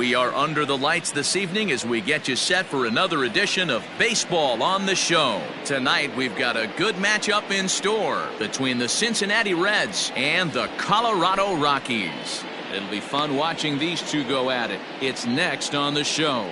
We are under the lights this evening as we get you set for another edition of Baseball on the Show. Tonight we've got a good matchup in store between the Cincinnati Reds and the Colorado Rockies. It'll be fun watching these two go at it. It's next on the show.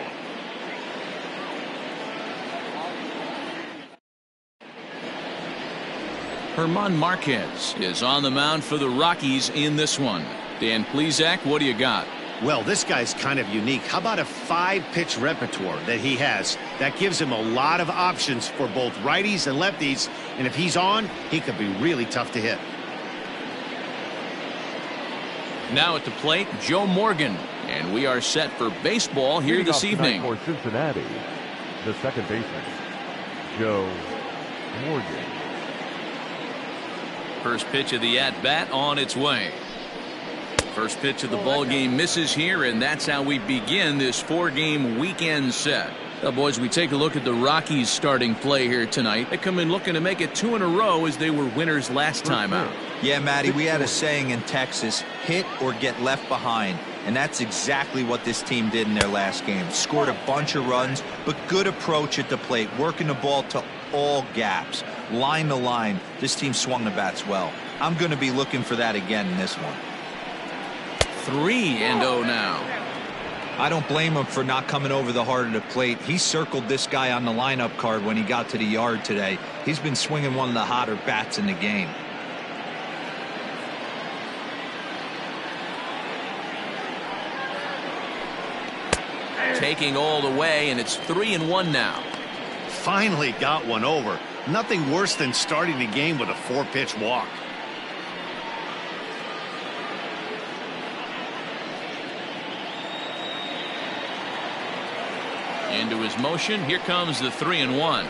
German Marquez is on the mound for the Rockies in this one. Dan Plesac, what do you got? Well, this guy's kind of unique. How about a 5-pitch repertoire that he has? That gives him a lot of options for both righties and lefties. And if he's on, he could be really tough to hit. Now at the plate, Joe Morgan. And we are set for baseball here this evening. For Cincinnati, the second baseman, Joe Morgan. First pitch of the at-bat on its way. First pitch of the ball game misses here, and that's how we begin this 4-game weekend set. Well, boys, we take a look at the Rockies starting play here tonight. They come in looking to make it 2 in a row as they were winners last time out. Yeah, Matty, we had a saying in Texas, hit or get left behind. And that's exactly what this team did in their last game. Scored a bunch of runs, but good approach at the plate, working the ball to all gaps. Line to line, this team swung the bats well. I'm going to be looking for that again in this one. 3-0 now. I don't blame him for not coming over the heart of the plate. He circled this guy on the lineup card when he got to the yard today. He's been swinging one of the hotter bats in the game. Taking all the way, and it's 3-1 now. Finally got one over. Nothing worse than starting the game with a 4-pitch walk. Into his motion. Here comes the 3-1.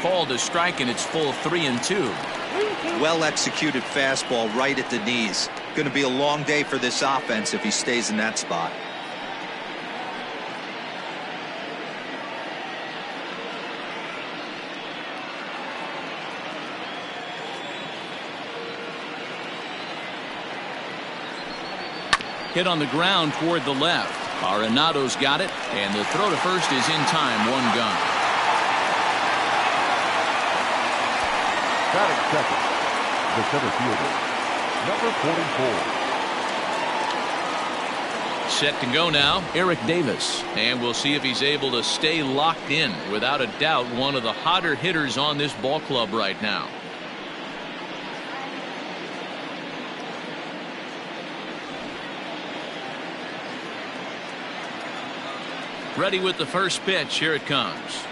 Called a strike, and it's full 3-2. Well executed fastball right at the knees. Going to be a long day for this offense if he stays in that spot. Hit on the ground toward the left. Arenado's got it, and the throw to first is in time. 1 gun. Batting second, the center fielder, number 44. Set to go now, Eric Davis. And we'll see if he's able to stay locked in. Without a doubt, one of the hotter hitters on this ball club right now. Ready with the first pitch. Here it comes.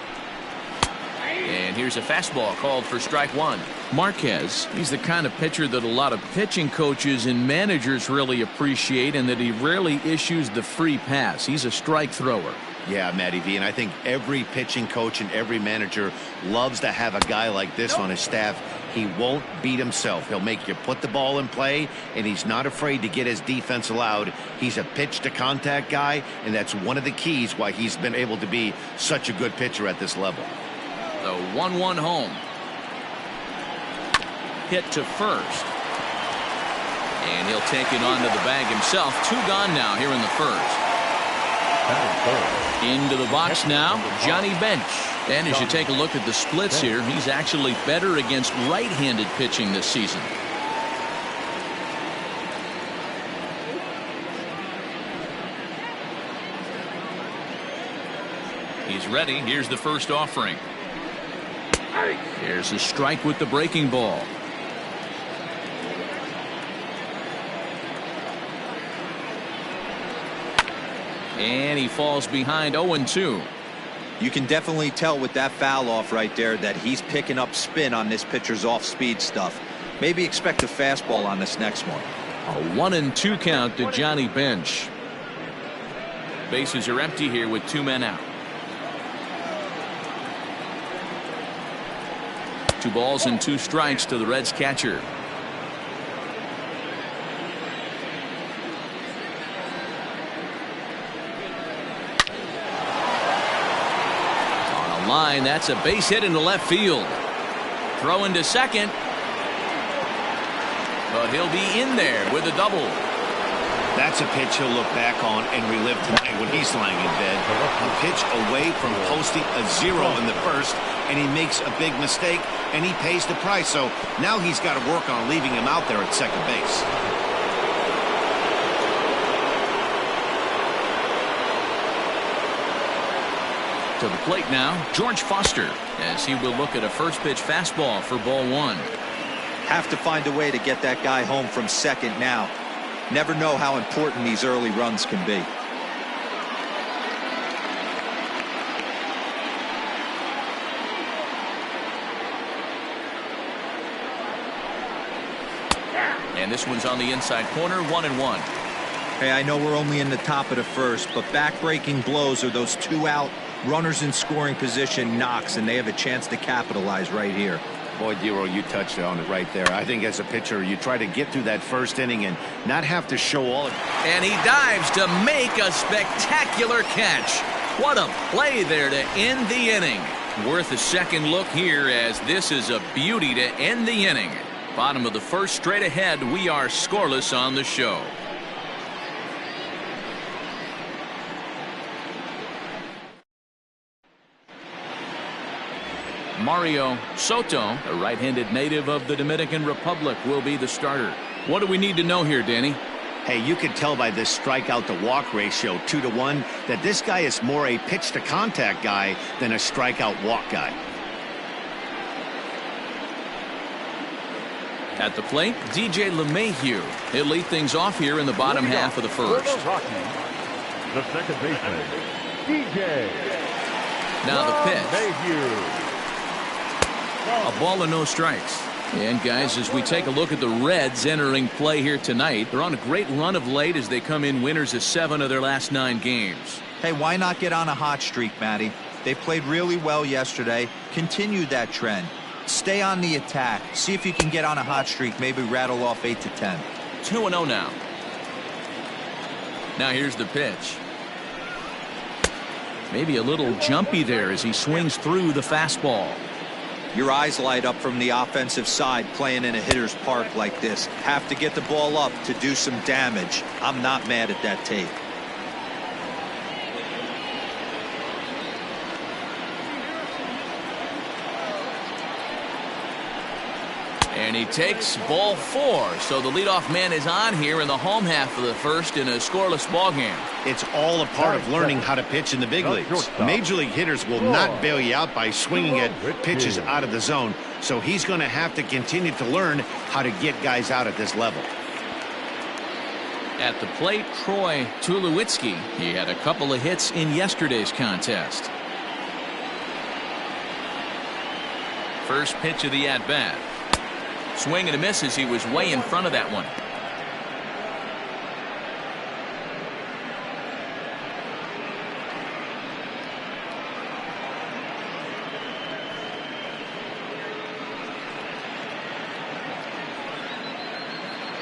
And here's a fastball called for strike 1. Marquez, he's the kind of pitcher that a lot of pitching coaches and managers really appreciate, and that he rarely issues the free pass. He's a strike thrower. Yeah, Matty V, and I think every pitching coach and every manager loves to have a guy like this on his staff. He won't beat himself. He'll make you put the ball in play, and he's not afraid to get his defense allowed. He's a pitch-to-contact guy, and that's one of the keys why he's been able to be such a good pitcher at this level. The 1-1 home. Hit to first. And he'll take it onto the bag himself. 2 gone now here in the first. Into the box now, Johnny Bench. And as you take a look at the splits here, he's actually better against right-handed pitching this season. He's ready. Here's the first offering. Here's a strike with the breaking ball. And he falls behind 0-2. You can definitely tell with that foul off right there that he's picking up spin on this pitcher's off-speed stuff. Maybe expect a fastball on this next one. A 1-2 count to Johnny Bench. Bases are empty here with 2 men out. 2 balls and 2 strikes to the Reds catcher. On a line, that's a base hit into left field. Throw into second. But he'll be in there with a double. That's a pitch he'll look back on and relive tonight when he's lying in bed. A pitch away from posting a 0 in the first, and he makes a big mistake, and he pays the price. So now he's got to work on leaving him out there at second base. To the plate now, George Foster, as he will look at a first pitch fastball for ball 1. Have to find a way to get that guy home from second now. Never know how important these early runs can be. And this one's on the inside corner, 1-1. Hey, I know we're only in the top of the first, but back-breaking blows are those 2 out, runners in scoring position knocks, and they have a chance to capitalize right here. Boy, Dero, you touched on it right there. I think as a pitcher, you try to get through that first inning and not have to show all of it. And he dives to make a spectacular catch. What a play there to end the inning. Worth a second look here, as this is a beauty to end the inning. Bottom of the first, straight ahead. We are scoreless on the show. Mario Soto, a right-handed native of the Dominican Republic, will be the starter. What do we need to know here, Danny? Hey, you can tell by this strikeout to walk ratio 2-to-1 that this guy is more a pitch to contact guy than a strikeout walk guy. At the plate, DJ LeMahieu. He'll lead things off here in the bottom half of the first. For the Rockies, the second baseman, DJ. Now the pitch. LeMahieu. A ball and no strikes. And guys, as we take a look at the Reds entering play here tonight, they're on a great run of late as they come in winners of 7 of their last 9 games. Hey, why not get on a hot streak, Matty? They played really well yesterday. Continue that trend. Stay on the attack. See if you can get on a hot streak. Maybe rattle off 8 to 10. 2-0 now. Now here's the pitch. Maybe a little jumpy there as he swings through the fastball. Your eyes light up from the offensive side playing in a hitter's park like this. Have to get the ball up to do some damage. I'm not mad at that tape. And he takes ball 4. So the leadoff man is on here in the home half of the first in a scoreless ball game. It's all a part of learning how to pitch in the big leagues. Major league hitters will not bail you out by swinging at pitches out of the zone. So he's going to have to continue to learn how to get guys out at this level. At the plate, Troy Tulowitzki. He had a couple of hits in yesterday's contest. First pitch of the at-bat. Swing and a miss as he was way in front of that one.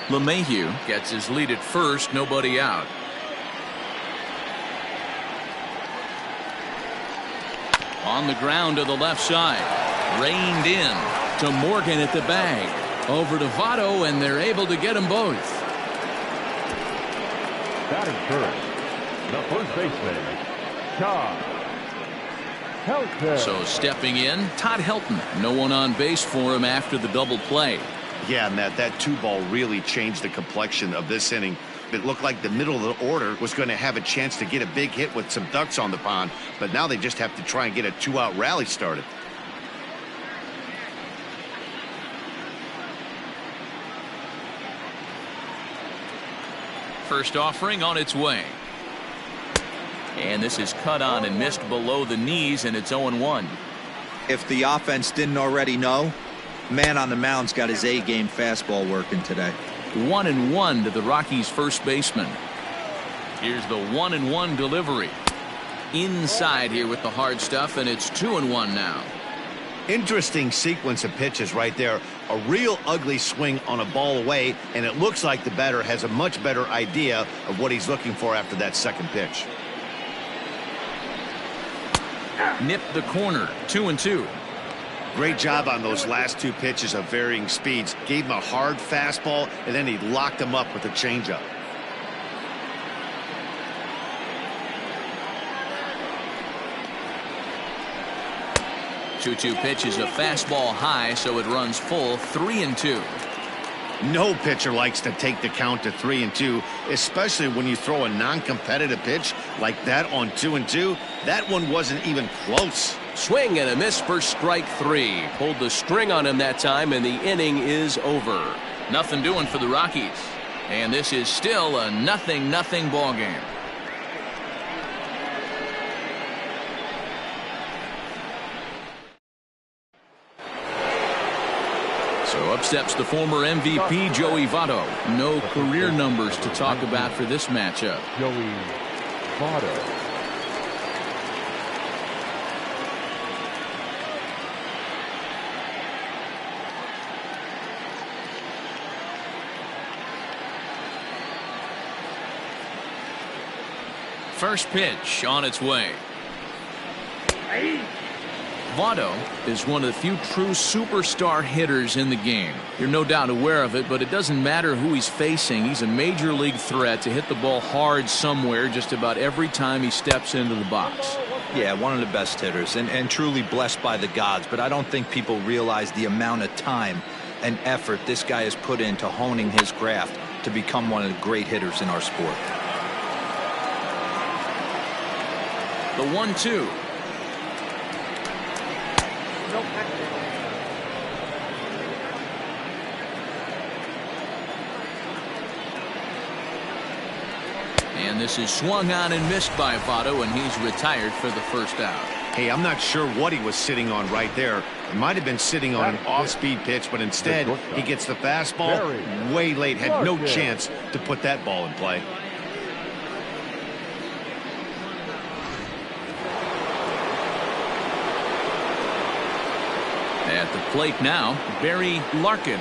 LeMahieu gets his lead at first, nobody out. On the ground to the left side. Reined in to Morgan at the bag. Over to Votto, and they're able to get them both. Batting first, the first baseman, Todd Helton. So stepping in, Todd Helton. No one on base for him after the double play. Yeah, Matt, that 2-ball really changed the complexion of this inning. It looked like the middle of the order was going to have a chance to get a big hit with some ducks on the pond, but now they just have to try and get a 2-out rally started. First offering on its way. And this is cut on and missed below the knees, and it's 0-1. If the offense didn't already know, man on the mound's got his A-game fastball working today. 1-1 to the Rockies' first baseman. Here's the 1-1 delivery. Inside here with the hard stuff, and it's 2-1 now. Interesting sequence of pitches right there. A real ugly swing on a ball away, and it looks like the batter has a much better idea of what he's looking for after that second pitch. Nipped the corner, 2-2. Great job on those last 2 pitches of varying speeds. Gave him a hard fastball, and then he locked him up with a changeup. 2-2 pitch is a fastball high, so it runs full 3-2. No pitcher likes to take the count to 3-2, especially when you throw a non-competitive pitch like that on 2-2. That one wasn't even close. Swing and a miss for strike 3. Pulled the string on him that time, and the inning is over. Nothing doing for the Rockies. And this is still a 0-0 ball game. So up steps the former MVP, Joey Votto. No career numbers to talk about for this matchup. Joey Votto. First pitch on its way. Votto is one of the few true superstar hitters in the game. You're no doubt aware of it, but it doesn't matter who he's facing. He's a major league threat to hit the ball hard somewhere just about every time he steps into the box. Yeah, one of the best hitters and truly blessed by the gods, but I don't think people realize the amount of time and effort this guy has put into honing his craft to become one of the great hitters in our sport. The 1-2. And this is swung on and missed by Votto, and he's retired for the first out. Hey, I'm not sure what he was sitting on right there. He might have been sitting on an off-speed pitch, but instead he gets the fastball way late. Had no chance to put that ball in play. At the plate now, Barry Larkin.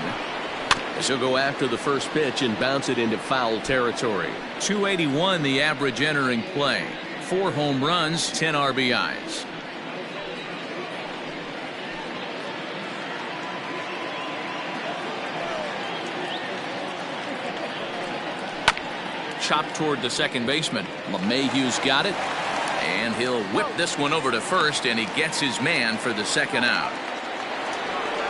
As he'll go after the first pitch and bounce it into foul territory. 281 the average entering play. 4 home runs, 10 RBIs. Chopped toward the second baseman. LeMahieu's got it. And he'll whip this one over to first, and he gets his man for the second out.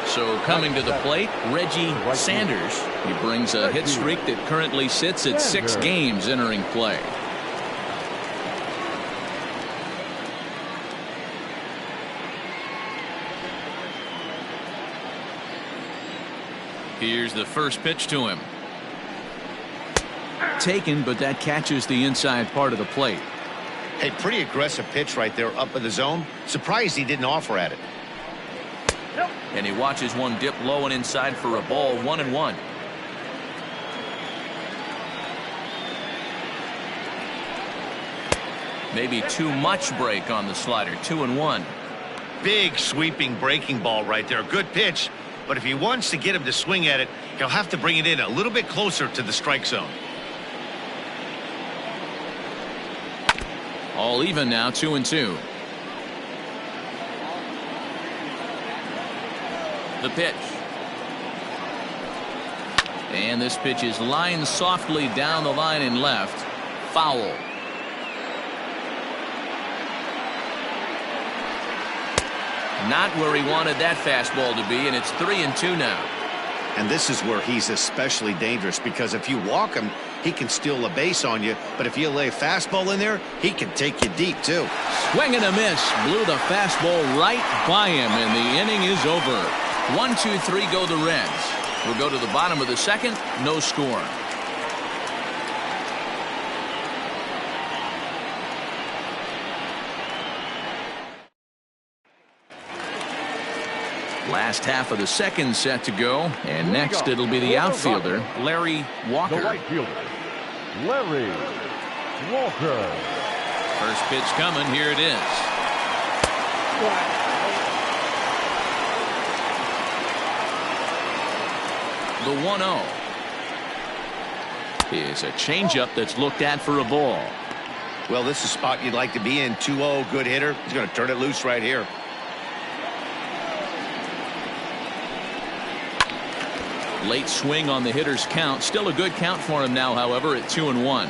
So coming to the plate, Reggie Sanders. He brings a hit streak that currently sits at 6 games entering play. Here's the first pitch to him. Taken, but that catches the inside part of the plate. Hey, pretty aggressive pitch right there up in the zone. Surprised he didn't offer at it. And he watches one dip low and inside for a ball. 1-1. Maybe too much break on the slider. 2-1. Big sweeping breaking ball right there. Good pitch. But if he wants to get him to swing at it, he'll have to bring it in a little bit closer to the strike zone. All even now. 2-2. The pitch. And this pitch is lined softly down the line and left. Foul. Not where he wanted that fastball to be, and it's 3-2 now. And this is where he's especially dangerous, because if you walk him, he can steal a base on you. But if you lay a fastball in there, he can take you deep, too. Swing and a miss. Blew the fastball right by him, and the inning is over. 1-2-3 go the Reds. We'll go to the bottom of the second. No score. Last half of the second set to go, and next it'll be the outfielder, Larry Walker. The right fielder, Larry Walker. First pitch coming. Here it is. The 1-0 is a changeup that's looked at for a ball. Well, this is a spot you'd like to be in. 2-0, good hitter. He's going to turn it loose right here. Late swing on the hitter's count. Still a good count for him now, however, at 2-1.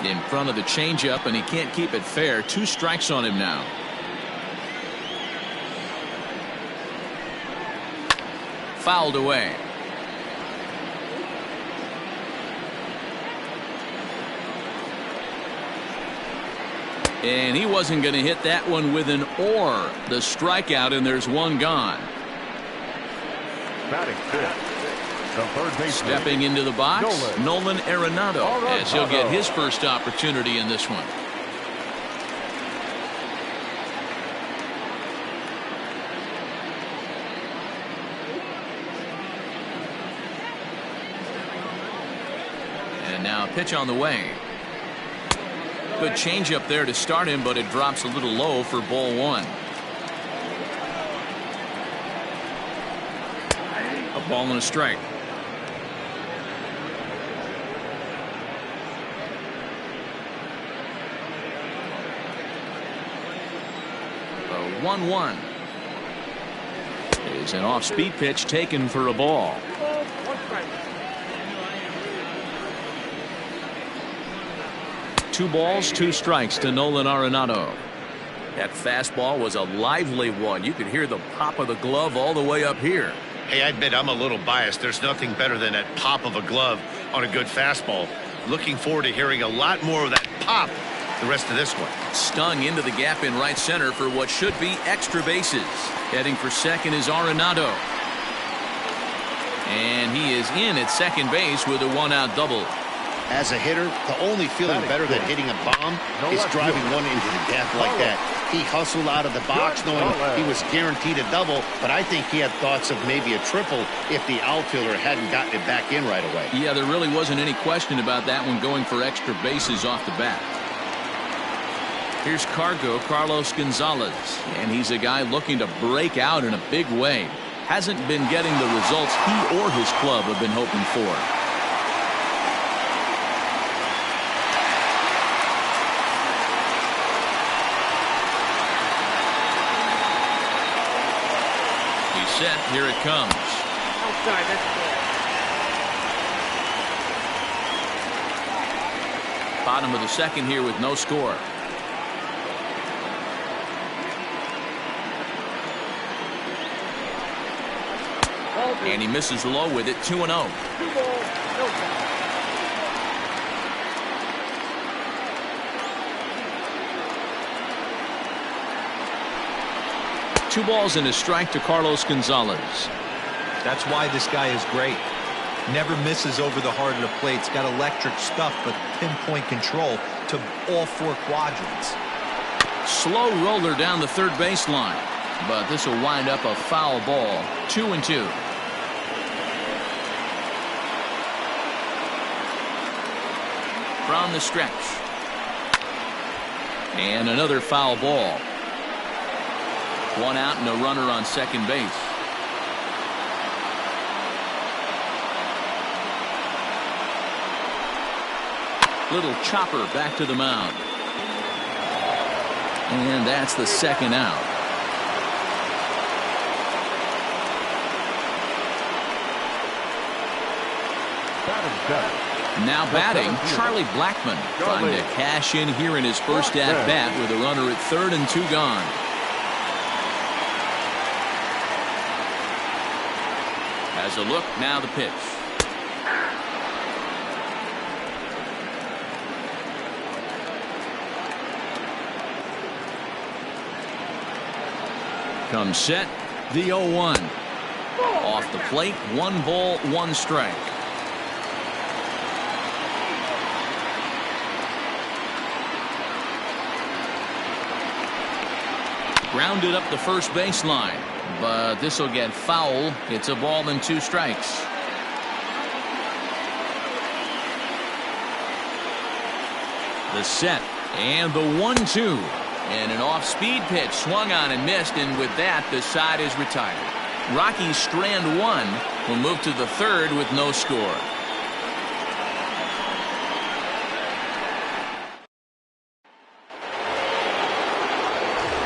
In front of the changeup, and he can't keep it fair. 2 strikes on him now. Fouled away. And he wasn't going to hit that one with an or. The strikeout, and there's 1 gone. Batting fifth, the third baseman. Stepping into the box, Nolan Arenado, as he'll get his first opportunity in this one. And now a pitch on the way. Good changeup there to start him, but it drops a little low for ball 1. A ball and a strike. The 1-1 is an off-speed pitch taken for a ball. 2 balls, 2 strikes to Nolan Arenado. That fastball was a lively one. You could hear the pop of the glove all the way up here. Hey, I admit I'm a little biased. There's nothing better than that pop of a glove on a good fastball. Looking forward to hearing a lot more of that pop the rest of this one. Stung into the gap in right center for what should be extra bases. Heading for second is Arenado. And he is in at second base with a 1-out double. As a hitter, the only feeling better than hitting a bomb is driving one into the gap like that. He hustled out of the box knowing he was guaranteed a double, but I think he had thoughts of maybe a triple if the outfielder hadn't gotten it back in right away. Yeah, there really wasn't any question about that one, going for extra bases off the bat. Here's Carlos Gonzalez, and he's a guy looking to break out in a big way. Hasn't been getting the results he or his club have been hoping for. Set. Here it comes. Bottom of the second here with no score. And he misses low with it. 2-0. Two balls and a strike to Carlos Gonzalez. That's why this guy is great. Never misses over the heart of the plate. He's got electric stuff, but pinpoint control to all 4 quadrants. Slow roller down the third baseline, but this will wind up a foul ball. 2-2. From the stretch. And another foul ball. 1 out and a runner on second base. Little chopper back to the mound. And that's the second out. Now batting, Charlie Blackmon trying to cash in here in his first at-bat with a runner at third and 2 gone. As a look, now the pitch. Comes set, the 0-1. Off the plate, 1 ball, 1 strike. Grounded up the first baseline. But this will get foul. It's a ball and 2 strikes. The set and the 1-2. And an off-speed pitch swung on and missed, and with that the side is retired. Rockies strand 1 will move to the third with no score.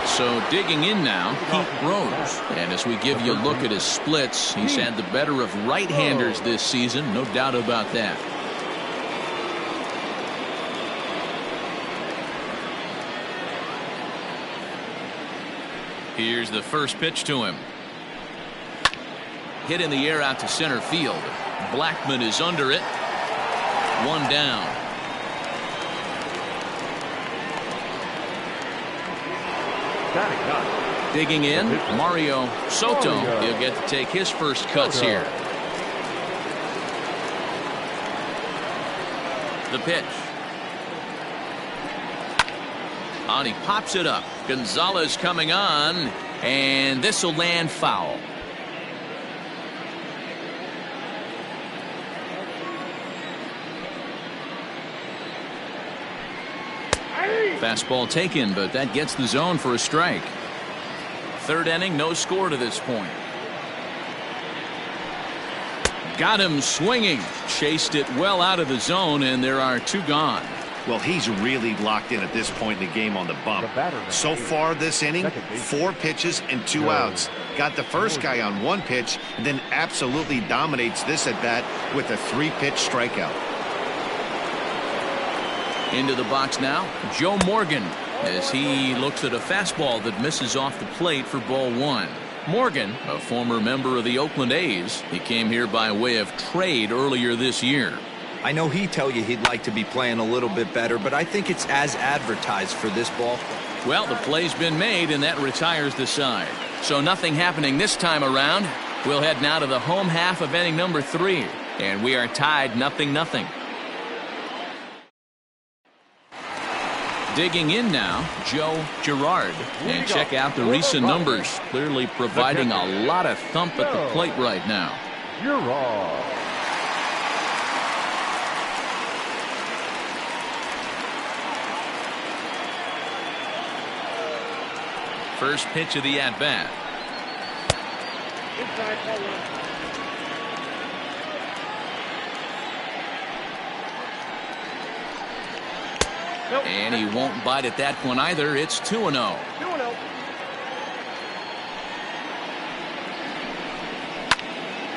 So digging in now, Pete Rose. And as we give you a look at his splits, he's had the better of right-handers this season, no doubt about that. Here's the first pitch to him. Hit in the air out to center field. Blackman is under it. One down. Digging in, Mario Soto. He'll get to take his first cuts here. The pitch. And he pops it up. Gonzalez coming on, and this will land foul. Fastball taken, but that gets the zone for a strike. Third inning, no score to this point. Got him swinging. Chased it well out of the zone, and there are two gone. Well, he's really locked in at this point in the game on the bump. So far this inning, 4 pitches and 2 outs. Got the first guy on 1 pitch, and then absolutely dominates this at bat with a 3-pitch strikeout. Into the box now, Joe Morgan, as he looks at a fastball that misses off the plate for ball 1. Morgan, a former member of the Oakland A's, he came here by way of trade earlier this year. I know he'd tell you he'd like to be playing a little bit better, but I think it's as advertised for this ball. Well, the play's been made, and that retires the side. So nothing happening this time around. We'll head now to the home half of inning number 3, and we are tied 0-0. Digging in now, Joe Girard. And check out the recent numbers. Clearly providing a lot of thump at the plate right now. Girard. First pitch of the at-bat. And he won't bite at that one either. It's 2-0.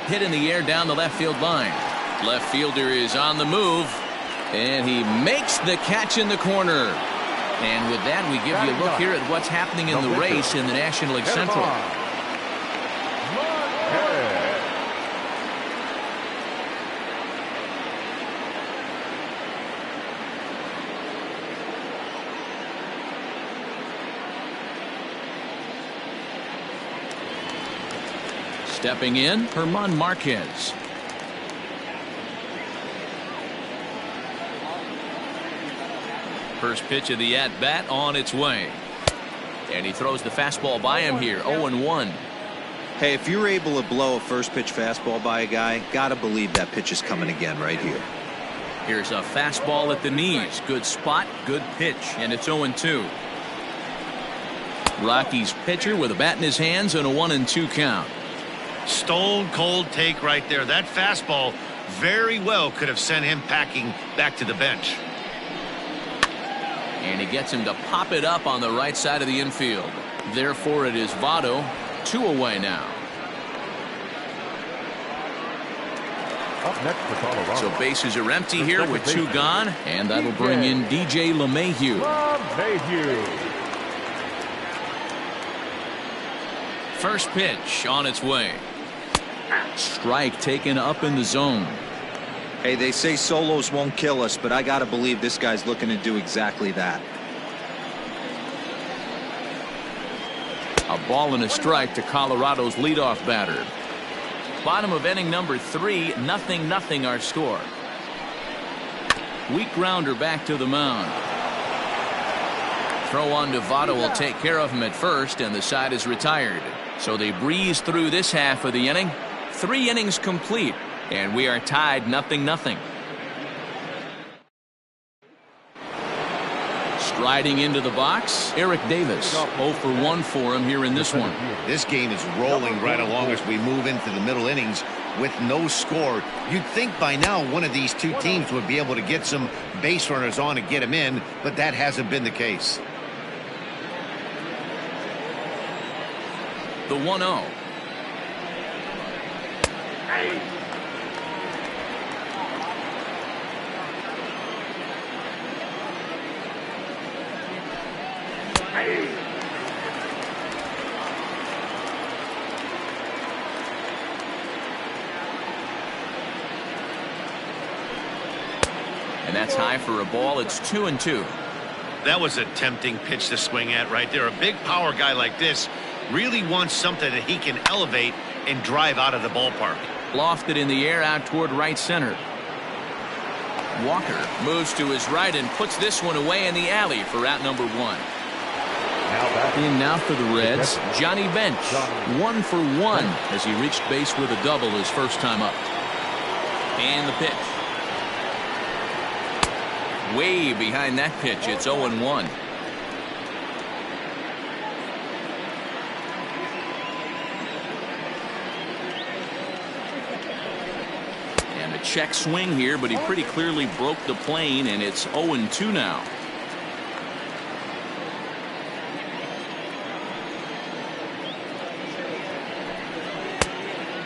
Hit in the air down the left field line. Left fielder is on the move, and he makes the catch in the corner. And with that, we give you a look here at what's happening in the race in the National League Central. Stepping in, Herman Marquez. First pitch of the at-bat on its way. And he throws the fastball by him here, 0-1. Hey, if you're able to blow a first pitch fastball by a guy, gotta believe that pitch is coming again right here. Here's a fastball at the knees. Good spot, good pitch, and it's 0-2. Rockies pitcher with a bat in his hands and a 1-2 count. Stone cold take right there. That fastball very well could have sent him packing back to the bench. And he gets him to pop it up on the right side of the infield. Therefore, it is Votto, 2 away now. Up next for Colorado. So bases are empty here with 2 gone, and that'll bring in DJ LeMahieu. First pitch on its way. Strike taken up in the zone. Hey, they say solos won't kill us, but I gotta believe this guy's looking to do exactly that. A ball and a strike to Colorado's leadoff batter. Bottom of inning number 3, 0-0 our score. Weak grounder back to the mound. Throw on to Votto will take care of him at first, and the side is retired. So they breeze through this half of the inning. 3 innings complete, and we are tied 0-0. Striding into the box, Eric Davis. 0 for 1 for him here in this one. This game is rolling right along as we move into the middle innings with no score. You'd think by now one of these 2 teams would be able to get some base runners on and get them in, but that hasn't been the case. The 1-0. And that's high for a ball. It's 2-2. That was a tempting pitch to swing at right there. A big power guy like this really wants something that he can elevate and drive out of the ballpark. Lofted in the air out toward right center. Walker moves to his right and puts this one away in the alley for out number 1. In now for the Reds, Johnny Bench. 1 for 1 as he reached base with a double his first time up. And the pitch. Way behind that pitch. It's 0-1. And a check swing here, but he pretty clearly broke the plane, and it's 0-2 now.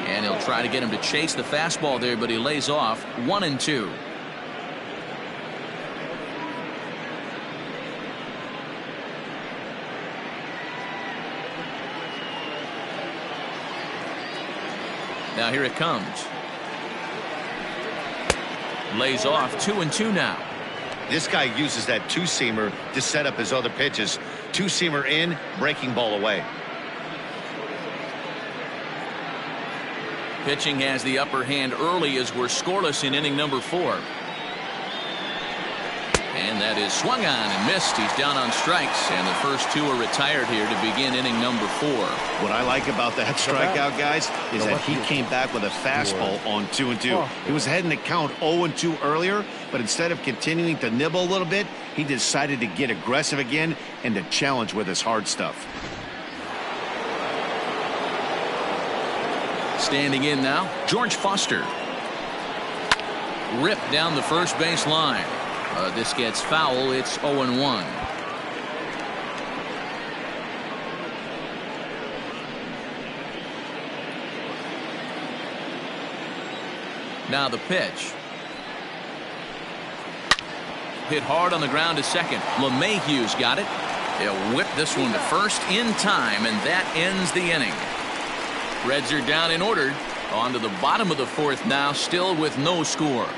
And he'll try to get him to chase the fastball there, but he lays off. 1-2. Now here it comes. Lays off. 2-2 now. This guy uses that two-seamer to set up his other pitches. Two-seamer in, breaking ball away. Pitching has the upper hand early as we're scoreless in inning number 4. And that is swung on and missed. He's down on strikes, and the first 2 are retired here to begin inning number 4. What I like about that strikeout, guys, is that he came back with a fastball on 2-2. He was ahead in the count 0-2 earlier, but instead of continuing to nibble a little bit, he decided to get aggressive again and to challenge with his hard stuff. Standing in now, George Foster. Ripped down the first base line. This gets foul. It's 0-1. Now the pitch. Hit hard on the ground to second. LeMahieu's got it. He'll whip this one to first in time, and that ends the inning. Reds are down and ordered. On to the bottom of the 4th now, still with no score.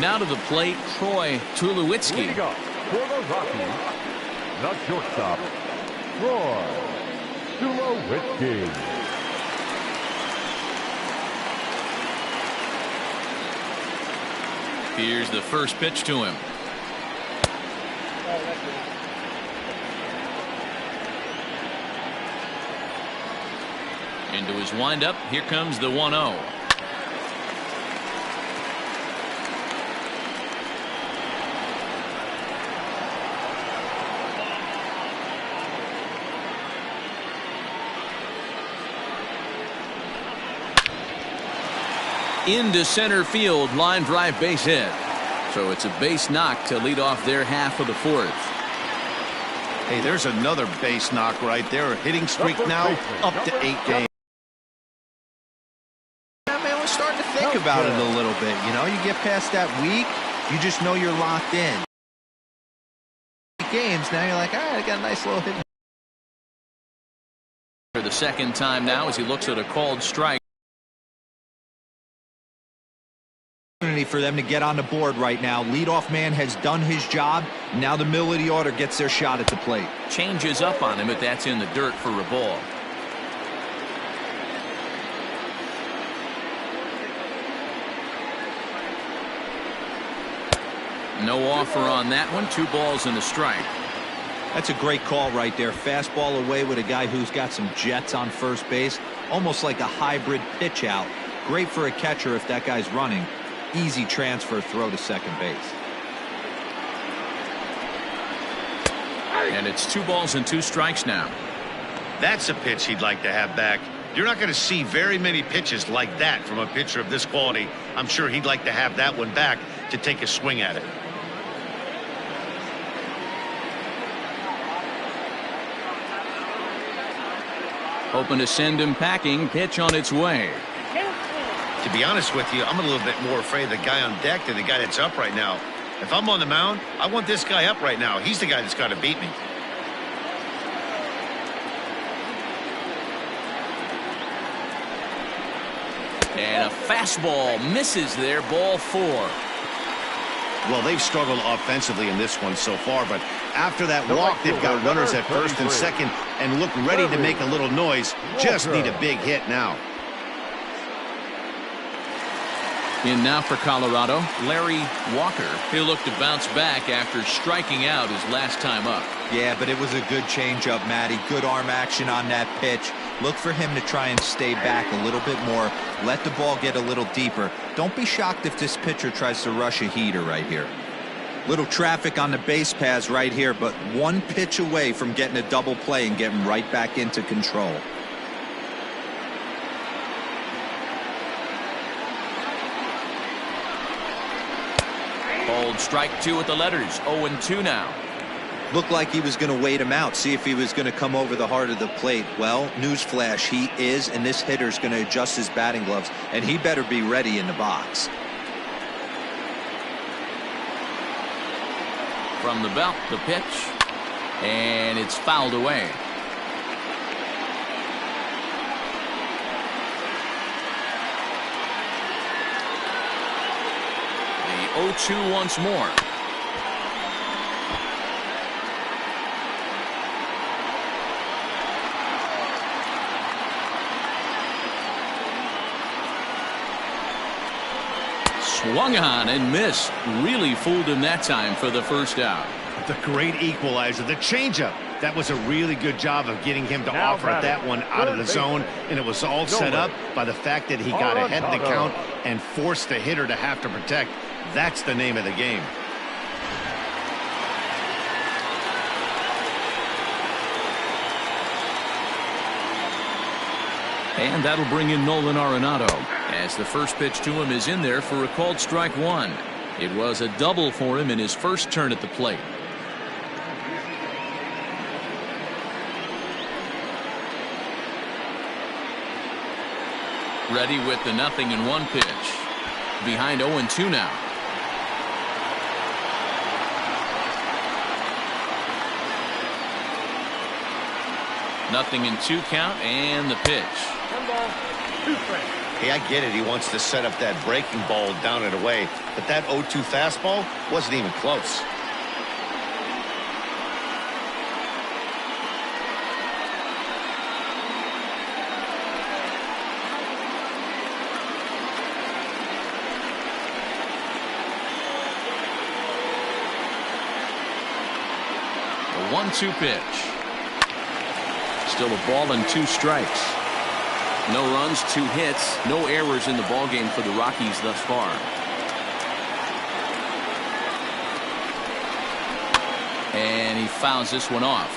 Now to the plate, Troy Tulowitzki. Leading up for the Rockies, the shortstop, Troy Tulowitzki. Here's the first pitch to him. Into his windup. Here comes the 1-0. Into center field, line drive, base hit. So it's a base knock to lead off their half of the 4th. Hey, there's another base knock right there. A hitting streak now up to 8 games. Yeah, man, we're starting to think about it a little bit. You know, you get past that week, you just know you're locked in. Games, now you're like, all right, I got a nice little hit. For the second time now as he looks at a called strike. For them to get on the board right now. Leadoff man has done his job. Now the middle of the order gets their shot at the plate. Changes up on him, but that's in the dirt for a ball. No offer on that one. 2 balls and a strike. That's a great call right there. Fastball away with a guy who's got some jets on first base. Almost like a hybrid pitch out. Great for a catcher if that guy's running. Easy transfer throw to second base. And it's 2 balls and 2 strikes now. That's a pitch he'd like to have back. You're not going to see very many pitches like that from a pitcher of this quality. I'm sure he'd like to have that one back to take a swing at it. Hoping to send him packing. Pitch on its way. To be honest with you, I'm a little bit more afraid of the guy on deck than the guy that's up right now. If I'm on the mound, I want this guy up right now. He's the guy that's got to beat me. And a fastball misses there, ball 4. Well, they've struggled offensively in this one so far, but after that walk, they've got runners at first and second and look ready to make a little noise. Just need a big hit now. In now for Colorado, Larry Walker. He'll look to bounce back after striking out his last time up. Yeah, but it was a good changeup, Matty. Good arm action on that pitch. Look for him to try and stay back a little bit more. Let the ball get a little deeper. Don't be shocked if this pitcher tries to rush a heater right here. Little traffic on the base paths right here, but one pitch away from getting a double play and getting right back into control. Old strike 2 with the letters. 0-2 now. Looked like he was going to wait him out, see if he was going to come over the heart of the plate. Well, newsflash, he is, and this hitter's going to adjust his batting gloves, and he better be ready in the box. From the belt, the pitch, and it's fouled away. The 0-2 once more. Swung on and missed. Really fooled him that time for the first out. The great equalizer, the changeup. That was a really good job of getting him to offer that one out of the zone, and it was all set up by the fact that he got ahead of the count and forced the hitter to have to protect. That's the name of the game. And that'll bring in Nolan Arenado, as the first pitch to him is in there for a called strike 1. It was a double for him in his first turn at the plate. Ready with the 0-1 pitch. Behind 0-2 now. Nothing in 2 count, and the pitch. Hey, I get it. He wants to set up that breaking ball down and away, but that 0-2 fastball wasn't even close. The 1-2 pitch. Still a ball and 2 strikes. No runs, 2 hits, no errors in the ballgame for the Rockies thus far. And he fouls this one off.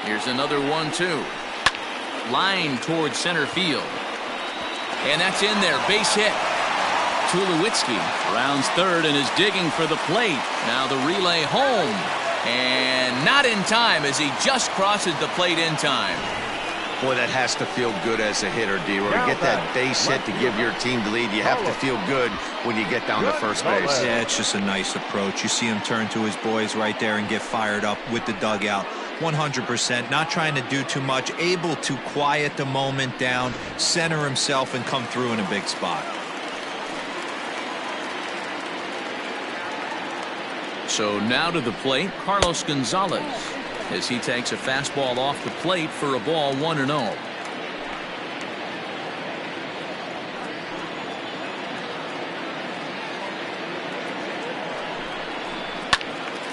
Here's another 1-2. Line towards center field. And that's in there. Base hit. Tulowitzki rounds third and is digging for the plate. Now the relay home. And not in time as he just crosses the plate in time. Boy, that has to feel good as a hitter, D-Roy. To get that base hit to give your team the lead, you have to feel good when you get down to first base. Yeah, it's just a nice approach. You see him turn to his boys right there and get fired up with the dugout. 100%, not trying to do too much, able to quiet the moment down, center himself, and come through in a big spot. So now to the plate, Carlos Gonzalez, as he takes a fastball off the plate for a ball 1-0.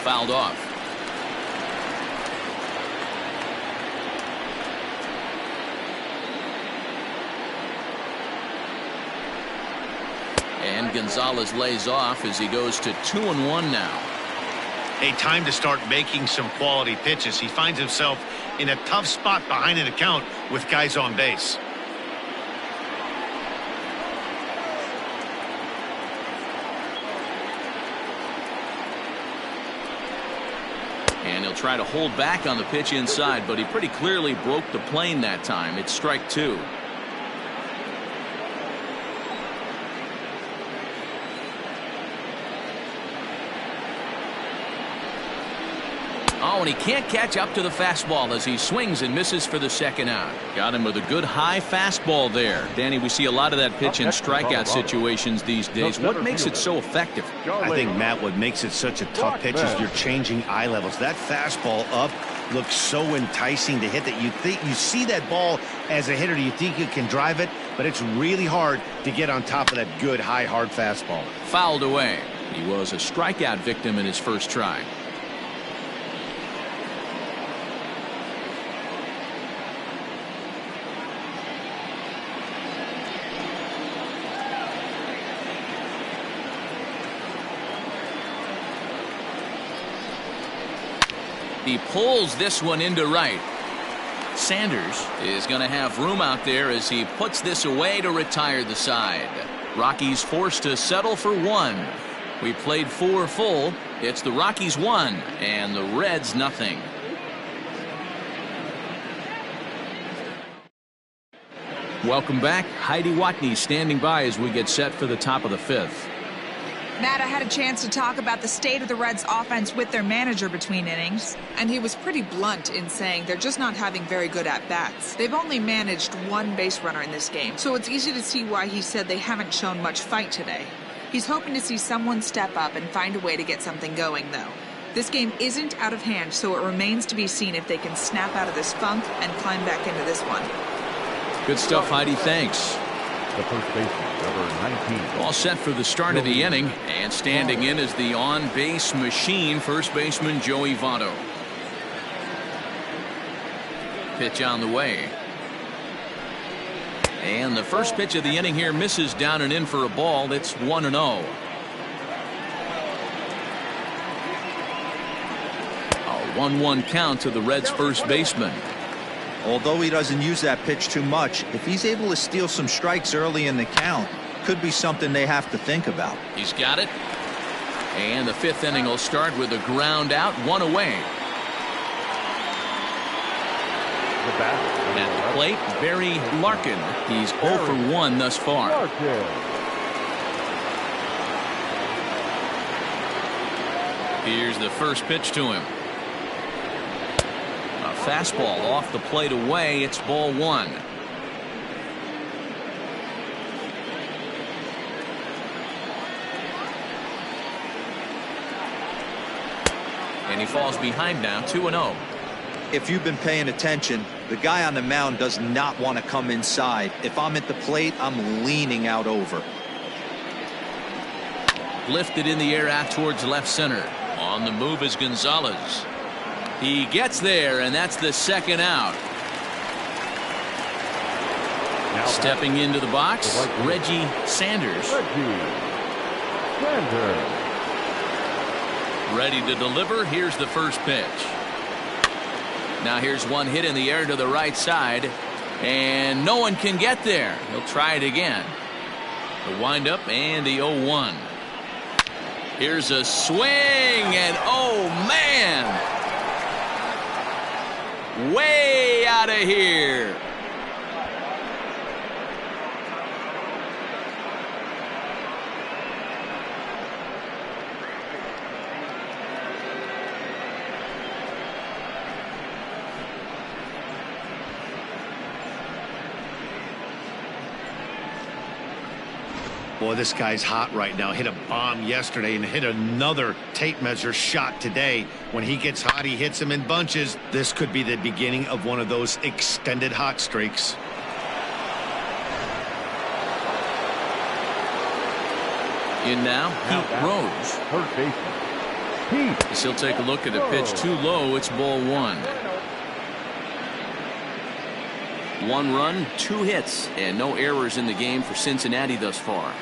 Fouled off. And Gonzalez lays off as he goes to 2-1 now. A time to start making some quality pitches. He finds himself in a tough spot behind an account with guys on base. And he'll try to hold back on the pitch inside, but he pretty clearly broke the plane that time. It's strike 2. Oh, and he can't catch up to the fastball as he swings and misses for the second out. Got him with a good high fastball there. Danny, we see a lot of that pitch in strikeout situations these days. What makes it so effective? I think, Matt, what makes it such a tough pitch is you're changing eye levels. That fastball up looks so enticing to hit that you see that ball as a hitter, you think you can drive it, but it's really hard to get on top of that good high hard fastball. Fouled away. He was a strikeout victim in his first try. He pulls this one into right. Sanders is going to have room out there as he puts this away to retire the side. Rockies forced to settle for 1. We played 4 full. It's the Rockies 1 and the Reds nothing. Welcome back. Heidi Watney standing by as we get set for the top of the 5th. Matt, I had a chance to talk about the state of the Reds offense with their manager between innings, and he was pretty blunt in saying they're just not having very good at-bats. They've only managed 1 base runner in this game, so it's easy to see why he said they haven't shown much fight today. He's hoping to see someone step up and find a way to get something going, though. This game isn't out of hand, so it remains to be seen if they can snap out of this funk and climb back into this one. Good stuff, Heidi. Thanks. The first baseman, number 19. All set for the start of the inning, and standing in is the on-base machine, first baseman Joey Votto. Pitch on the way. And the first pitch of the inning here misses down and in for a ball. It's 1-0. A 1-1 count to the Reds' first baseman. Although he doesn't use that pitch too much, if he's able to steal some strikes early in the count, could be something they have to think about. He's got it. And the 5th inning will start with a ground out, 1 away. At the plate, Barry Larkin. He's 0 for 1 thus far. Here's the first pitch to him. A fastball off the plate away. It's ball 1. And he falls behind now, 2-0. If you've been paying attention, the guy on the mound does not want to come inside. If I'm at the plate, I'm leaning out over. Lifted in the air out towards left center. On the move is Gonzalez. He gets there, and that's the second out. Now stepping into the box, Reggie Sanders. Ready to deliver. Here's the first pitch. Now here's one hit in the air to the right side, and no one can get there. He'll try it again. The windup and the 0-1. Here's a swing, and oh man! Way out of here. Boy, this guy's hot right now. Hit a bomb yesterday and hit another tape measure shot today. When he gets hot, he hits them in bunches. This could be the beginning of one of those extended hot streaks. In now, Pete Rose. Third baseman, Pete. He'll take a look at a pitch too low. It's ball 1. 1 run, 2 hits, and no errors in the game for Cincinnati thus far.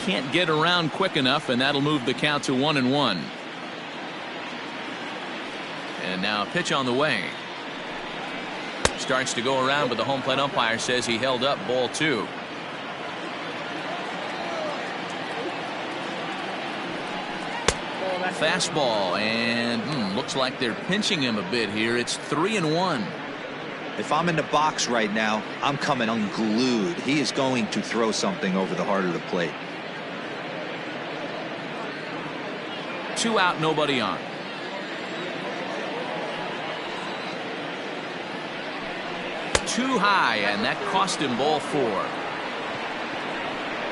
Can't get around quick enough, and that'll move the count to 1-1. And now a pitch on the way. Starts to go around, but the home plate umpire says he held up, ball 2. Fastball, and looks like they're pinching him a bit here. It's 3-1. If I'm in the box right now, I'm coming unglued. He is going to throw something over the heart of the plate. 2 out, nobody on. too high, and that cost him ball 4.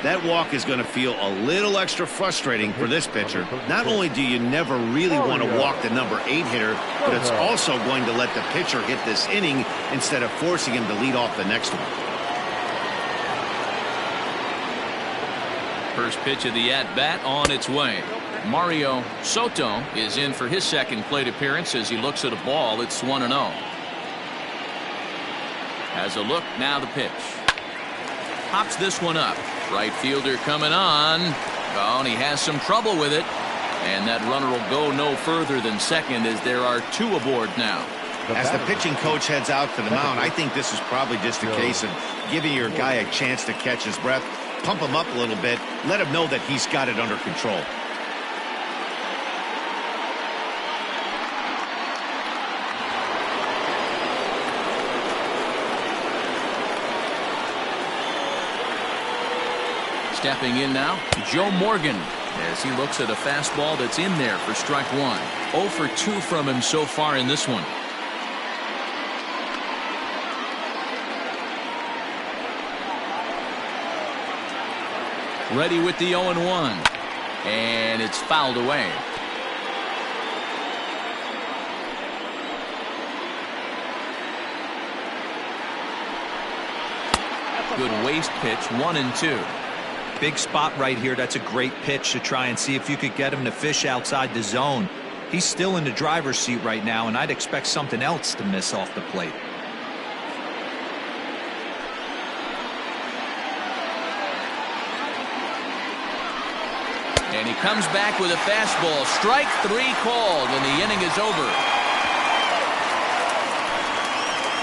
That walk is going to feel a little extra frustrating for this pitcher. Not only do you never really want to walk the number 8 hitter, but it's also going to let the pitcher hit this inning instead of forcing him to lead off the next one. First pitch of the at-bat on its way. Mario Soto is in for his second plate appearance as he looks at a ball. It's 1-0. Has a look, now the pitch. Pops this one up. Right fielder coming on. Oh, and he has some trouble with it. And that runner will go no further than second as there are 2 aboard now. As the pitching coach heads out to the mound, I think this is probably just a case of giving your guy a chance to catch his breath, pump him up a little bit, let him know that he's got it under control. Stepping in now, Joe Morgan, as he looks at a fastball that's in there for strike 1. 0 for 2 from him so far in this one. Ready with the 0-1. And it's fouled away. Good waste pitch, 1-2. Big spot right here. That's a great pitch to try and see if you could get him to fish outside the zone. He's still in the driver's seat right now, and I'd expect something else to miss off the plate. And he comes back with a fastball. Strike 3 called, and the inning is over.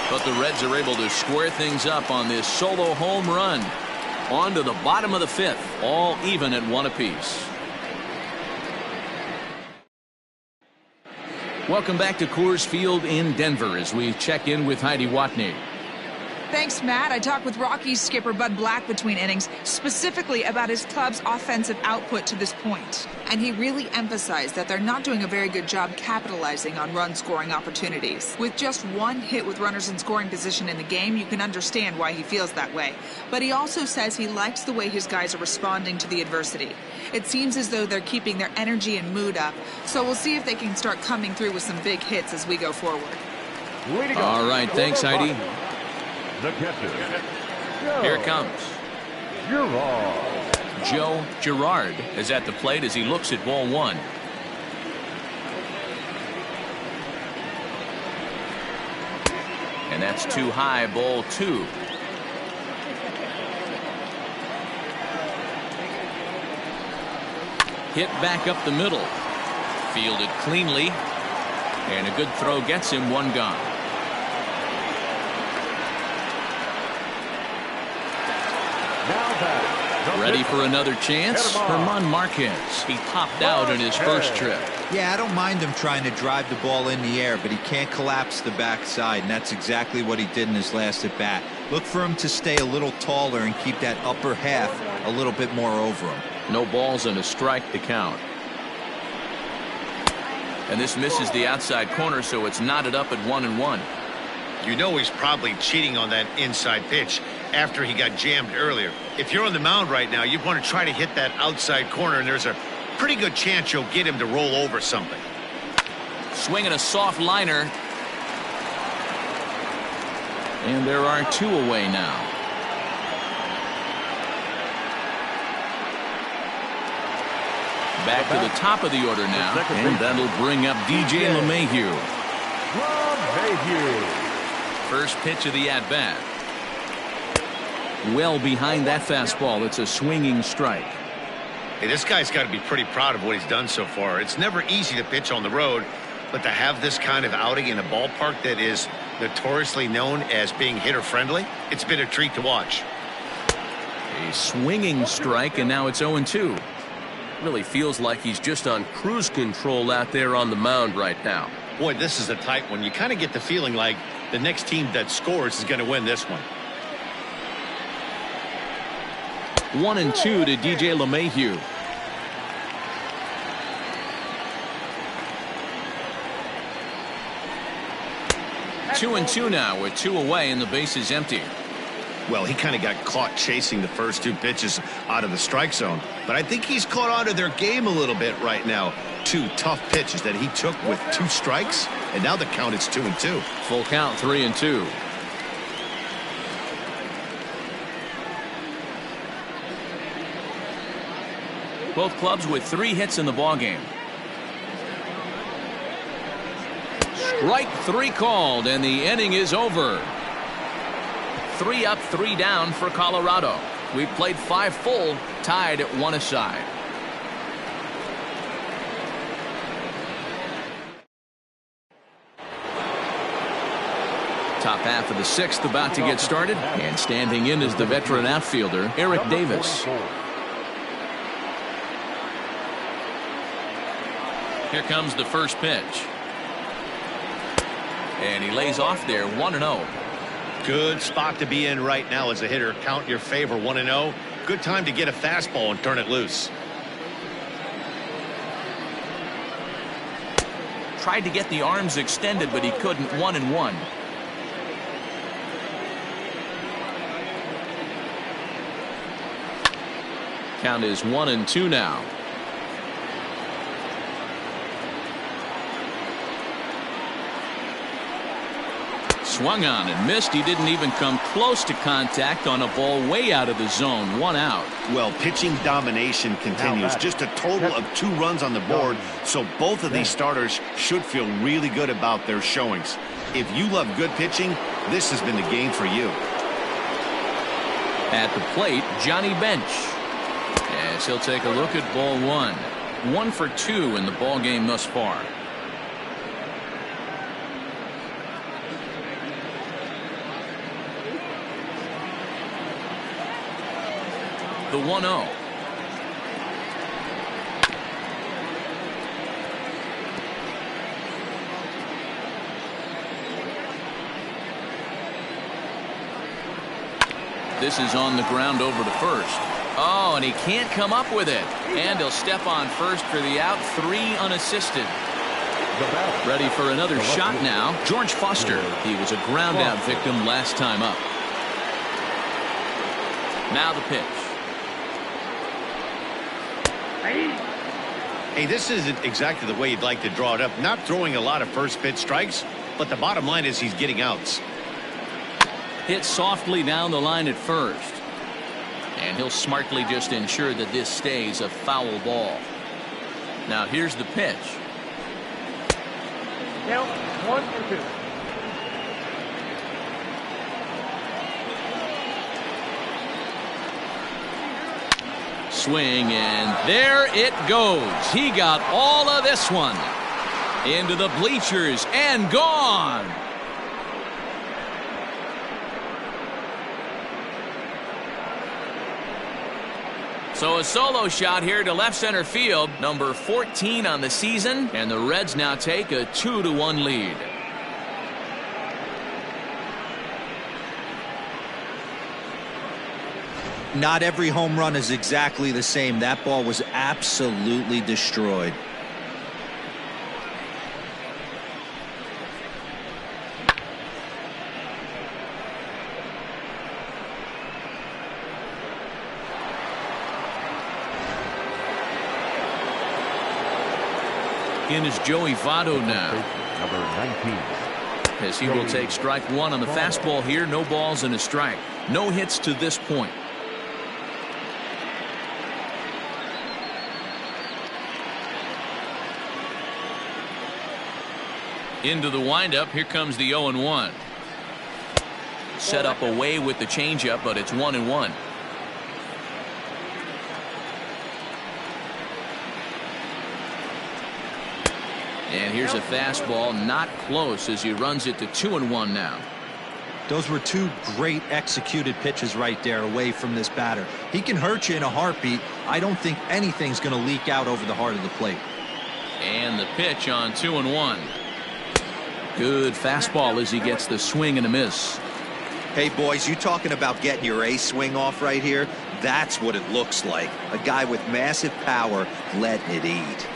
But the Reds are able to square things up on this solo home run. On to the bottom of the 5th, all even at 1 apiece. Welcome back to Coors Field in Denver as we check in with Heidi Watney. Thanks, Matt. I talked with Rockies skipper Bud Black between innings, specifically about his club's offensive output to this point. And he really emphasized that they're not doing a very good job capitalizing on run-scoring opportunities. With just 1 hit with runners in scoring position in the game, you can understand why he feels that way. But he also says he likes the way his guys are responding to the adversity. It seems as though they're keeping their energy and mood up, so we'll see if they can start coming through with some big hits as we go forward. All right, thanks, Heidi. The catcher. Here it comes. Girard. Joe Girard is at the plate as he looks at ball 1. And that's too high, ball 2. Hit back up the middle. Fielded cleanly. And a good throw gets him 1 gone. Ready for another chance? Herman Marquez. He popped out in his first trip. Yeah, I don't mind him trying to drive the ball in the air, but he can't collapse the backside, and that's exactly what he did in his last at bat. Look for him to stay a little taller and keep that upper half a little bit more over him. No balls and a strike to count. And this misses the outside corner, so it's knotted up at 1-1. You know he's probably cheating on that inside pitch after he got jammed earlier. If you're on the mound right now, you want to try to hit that outside corner, and there's a pretty good chance you'll get him to roll over something. Swinging a soft liner. And there are 2 away now. Back to the top of the order now, and that'll bring up DJ LeMahieu. First pitch of the at-bat. Well behind that fastball. It's a swinging strike. Hey, this guy's got to be pretty proud of what he's done so far. It's never easy to pitch on the road, but to have this kind of outing in a ballpark that is notoriously known as being hitter-friendly, it's been a treat to watch. A swinging strike, and now it's 0-2. Really feels like he's just on cruise control out there on the mound right now. Boy, this is a tight one. You kind of get the feeling like the next team that scores is going to win this one. 1-2 to DJ LeMahieu. 2-2 now with 2 away and the base is empty. Well, he kind of got caught chasing the first 2 pitches out of the strike zone. But I think he's caught on to their game a little bit right now. 2 tough pitches that he took with 2 strikes, and now the count is 2-2. Full count, 3-2. Both clubs with 3 hits in the ballgame. Strike 3 called, and the inning is over. 3 up, 3 down for Colorado. We've played 5 full, tied at 1 aside. Top half of the 6th about to get started, and standing in is the veteran outfielder, Eric Davis. Here comes the first pitch. And he lays off there, 1-0. Good spot to be in right now as a hitter. Count in your favor, 1-0. Good time to get a fastball and turn it loose. Tried to get the arms extended, but he couldn't. 1-1. Count is 1-2 now. Swung on and missed. He didn't even come close to contact on a ball way out of the zone. 1 out. Well, pitching domination continues. Just a total of 2 runs on the board, so both of these starters should feel really good about their showings. If you love good pitching, this has been the game for you. At the plate, Johnny Bench. As he'll take a look at ball 1. 1 for 2 in the ball game thus far. The 1-0. This is on the ground over to first. Oh, and he can't come up with it. And he'll step on first for the out. 3 unassisted. Ready for another shot now. George Foster. He was a ground out victim last time up. Now the pitch. Hey, this isn't exactly the way you'd like to draw it up. Not throwing a lot of first pitch strikes, but the bottom line is he's getting outs. Hit softly down the line at first. And he'll smartly just ensure that this stays a foul ball. Now here's the pitch. Count 1-2. Swing, and there it goes. He got all of this one. Into the bleachers and gone. So a solo shot here to left center field, number 14 on the season, and the Reds now take a 2-1 lead. Not every home run is exactly the same. That ball was absolutely destroyed. In is Joey Votto now. Number 19. As he will take strike 1 on the fastball here. No balls and a strike. No hits to this point. Into the windup. Here comes the 0-1. Set up away with the changeup, but it's 1-1. And here's a fastball, not close, as he runs it to 2-1 now. Those were 2 great executed pitches right there away from this batter. He can hurt you in a heartbeat. I don't think anything's going to leak out over the heart of the plate. And the pitch on 2-1. Good fastball as he gets the swing and a miss. Hey, boys, you talking about getting your A swing off right here? That's what it looks like. A guy with massive power letting it eat.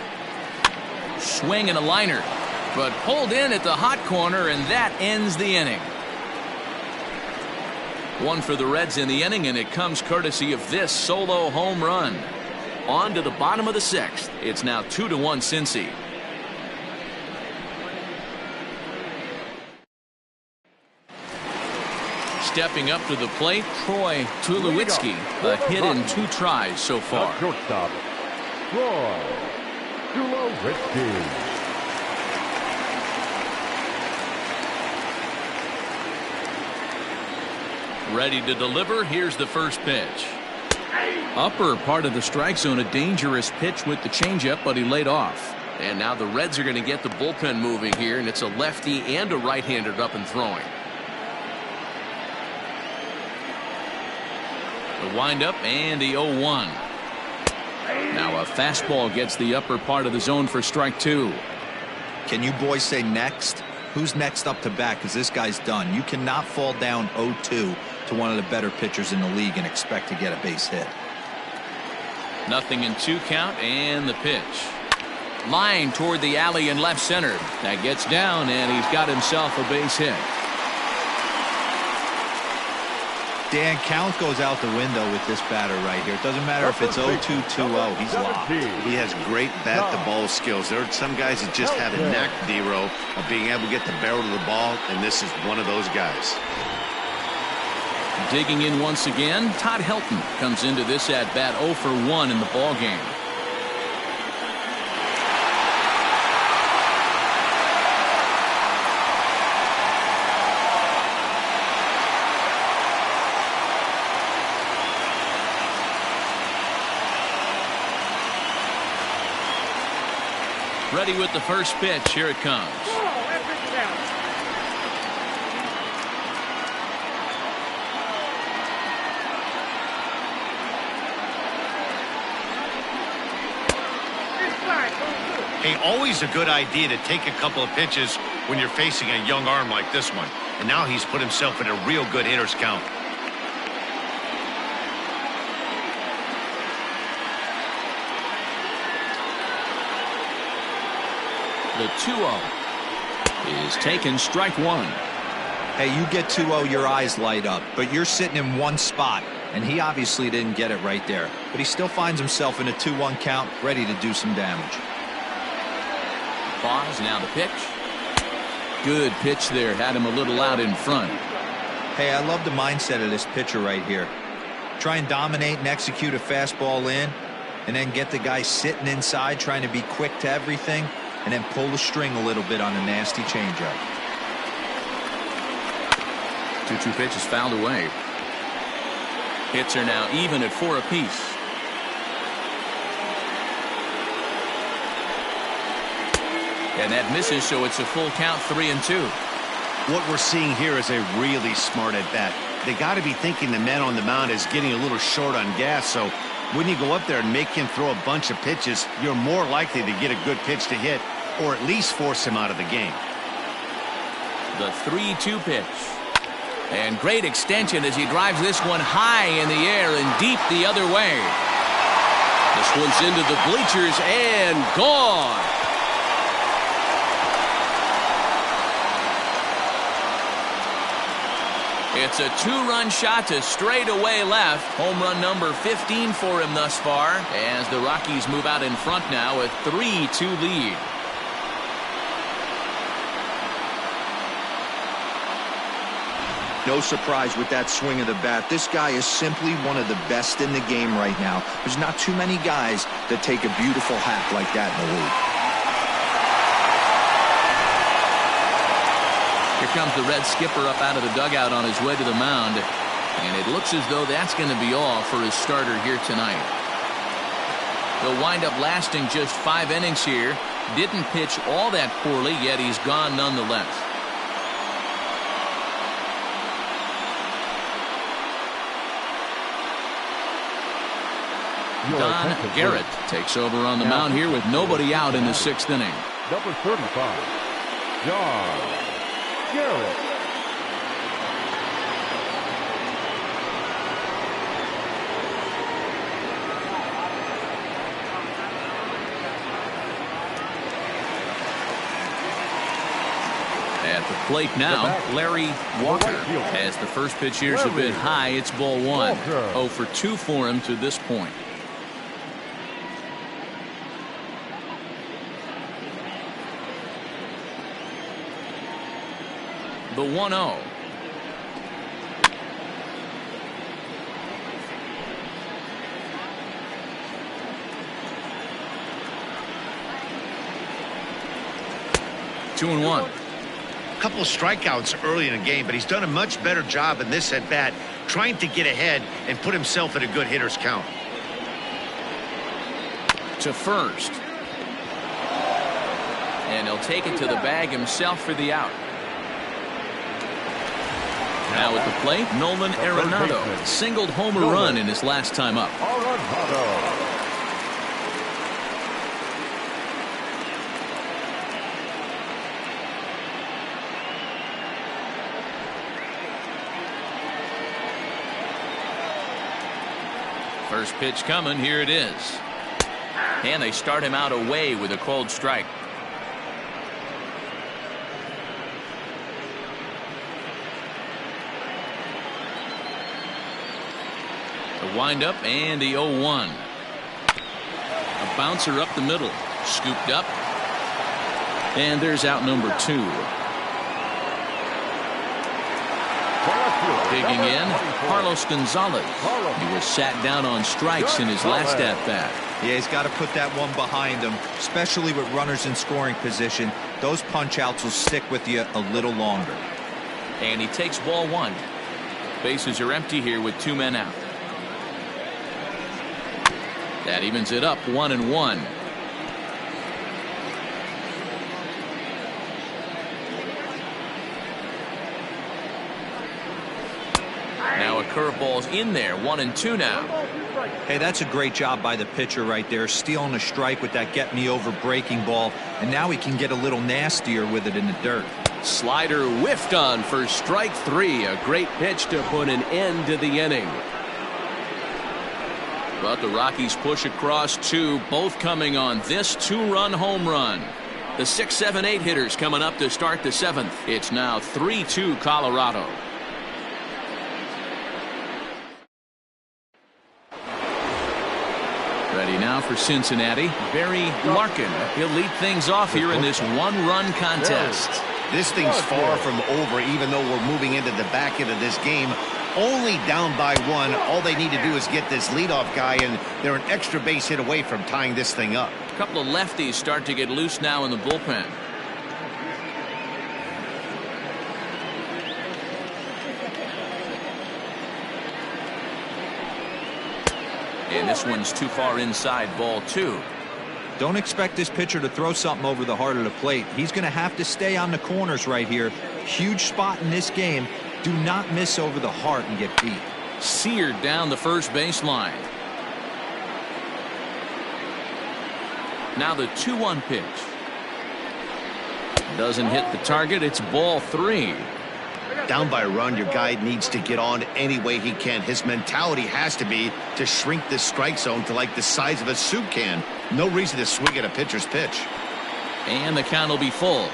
Swing and a liner. but pulled in at the hot corner, and that ends the inning. One for the Reds in the inning, and it comes courtesy of this solo home run. On to the bottom of the 6th. It's now 2-1 Cincy. Stepping up to the plate, Troy Tulowitzki. A hit in 2 tries so far. Shortstop, Troy Tulowitzki. Ready to deliver. Here's the first pitch. Upper part of the strike zone, a dangerous pitch with the changeup, but he laid off. And now the Reds are going to get the bullpen moving here, and it's a lefty and a right-hander up and throwing. The windup and the 0-1. Now a fastball gets the upper part of the zone for strike 2. Can you boys say next? Who's next up to bat? Because this guy's done. You cannot fall down 0-2 to one of the better pitchers in the league and expect to get a base hit. Nothing in 2 count, and the pitch. Line toward the alley in left center. That gets down, and he's got himself a base hit. Dan, count goes out the window with this batter right here. It doesn't matter if it's 0-2, 2-0. He's locked. He has great bat-to-ball skills. There are some guys that just have a knack, D-Row, of being able to get the barrel of the ball, and this is one of those guys. Digging in once again, Todd Helton comes into this at-bat 0 for 1 in the ballgame. Ready with the first pitch. Here it comes. Hey, always a good idea to take a couple of pitches when you're facing a young arm like this one. And now he's put himself in a real good hitter's count. The 2-0 is taken, strike 1. Hey, you get 2-0, your eyes light up, but you're sitting in one spot, and he obviously didn't get it right there. But he still finds himself in a 2-1 count, ready to do some damage. Pause, now the pitch. Good pitch there, had him a little out in front. Hey, I love the mindset of this pitcher right here. Try and dominate and execute a fastball in, and then get the guy sitting inside trying to be quick to everything, and then pull the string a little bit on a nasty changeup. 2-2 pitch is fouled away. Hits are now even at 4 apiece. And that misses, so it's a full count, 3-2. What we're seeing here is a really smart at bat. They got to be thinking the man on the mound is getting a little short on gas, so when you go up there and make him throw a bunch of pitches, you're more likely to get a good pitch to hit, or at least force him out of the game. The 3-2 pitch. And great extension as he drives this one high in the air and deep the other way. This one's into the bleachers and gone. It's a 2-run shot to straightaway left. Home run number 15 for him thus far, as the Rockies move out in front now, a 3-2 lead. No surprise with that swing of the bat. This guy is simply one of the best in the game right now. There's not too many guys that take a beautiful hack like that in the league. Here comes the Red skipper up out of the dugout on his way to the mound. And it looks as though that's going to be all for his starter here tonight. He'll wind up lasting just 5 innings here. Didn't pitch all that poorly, yet he's gone nonetheless. Don Garrett takes over on the mound here with nobody out in the 6th inning. Number 35, Don Garrett. At the plate now, Larry Walker. As the first pitch here's a bit high, it's ball one. 0 for 2 for him to this point. The 1-0. Two and one. A couple of strikeouts early in the game, but he's done a much better job in this at bat, trying to get ahead and put himself in a good hitter's count. To first. And he'll take it to the bag himself for the out. Now at the plate, Nolan Arenado singled home a run in his last time up. First pitch coming, here it is. And they start him out away with a cold strike. The windup and the 0-1. A bouncer up the middle, scooped up. And there's out number 2. Digging in, Carlos Gonzalez. He was sat down on strikes in his last at-bat. Yeah, he's got to put that one behind him, especially with runners in scoring position. Those punch-outs will stick with you a little longer. And he takes ball 1. Bases are empty here with 2 men out. That evens it up 1-1. Now a curveball's in there, 1-2 now. Hey, that's a great job by the pitcher right there, stealing a strike with that get-me-over breaking ball, and now he can get a little nastier with it in the dirt. Slider whiffed on for strike 3. A great pitch to put an end to the inning. But the Rockies push across 2, both coming on this 2-run home run. The 6, 7, 8 hitters coming up to start the 7th. It's now 3-2 Colorado. Ready now for Cincinnati, Barry Larkin. He'll lead things off here in this 1-run contest. This thing's far from over, even though we're moving into the back end of this game. Only down by 1. All they need to do is get this leadoff guy, and they're an extra base hit away from tying this thing up. A couple of lefties start to get loose now in the bullpen. And this one's too far inside, ball 2. Don't expect this pitcher to throw something over the heart of the plate. He's going to have to stay on the corners right here. Huge spot in this game. Do not miss over the heart and get beat. Seared down the first baseline. Now the 2-1 pitch. Doesn't hit the target. It's ball 3. Down by a run, your guy needs to get on any way he can. His mentality has to be to shrink this strike zone to like the size of a soup can. No reason to swing at a pitcher's pitch. And the count will be full.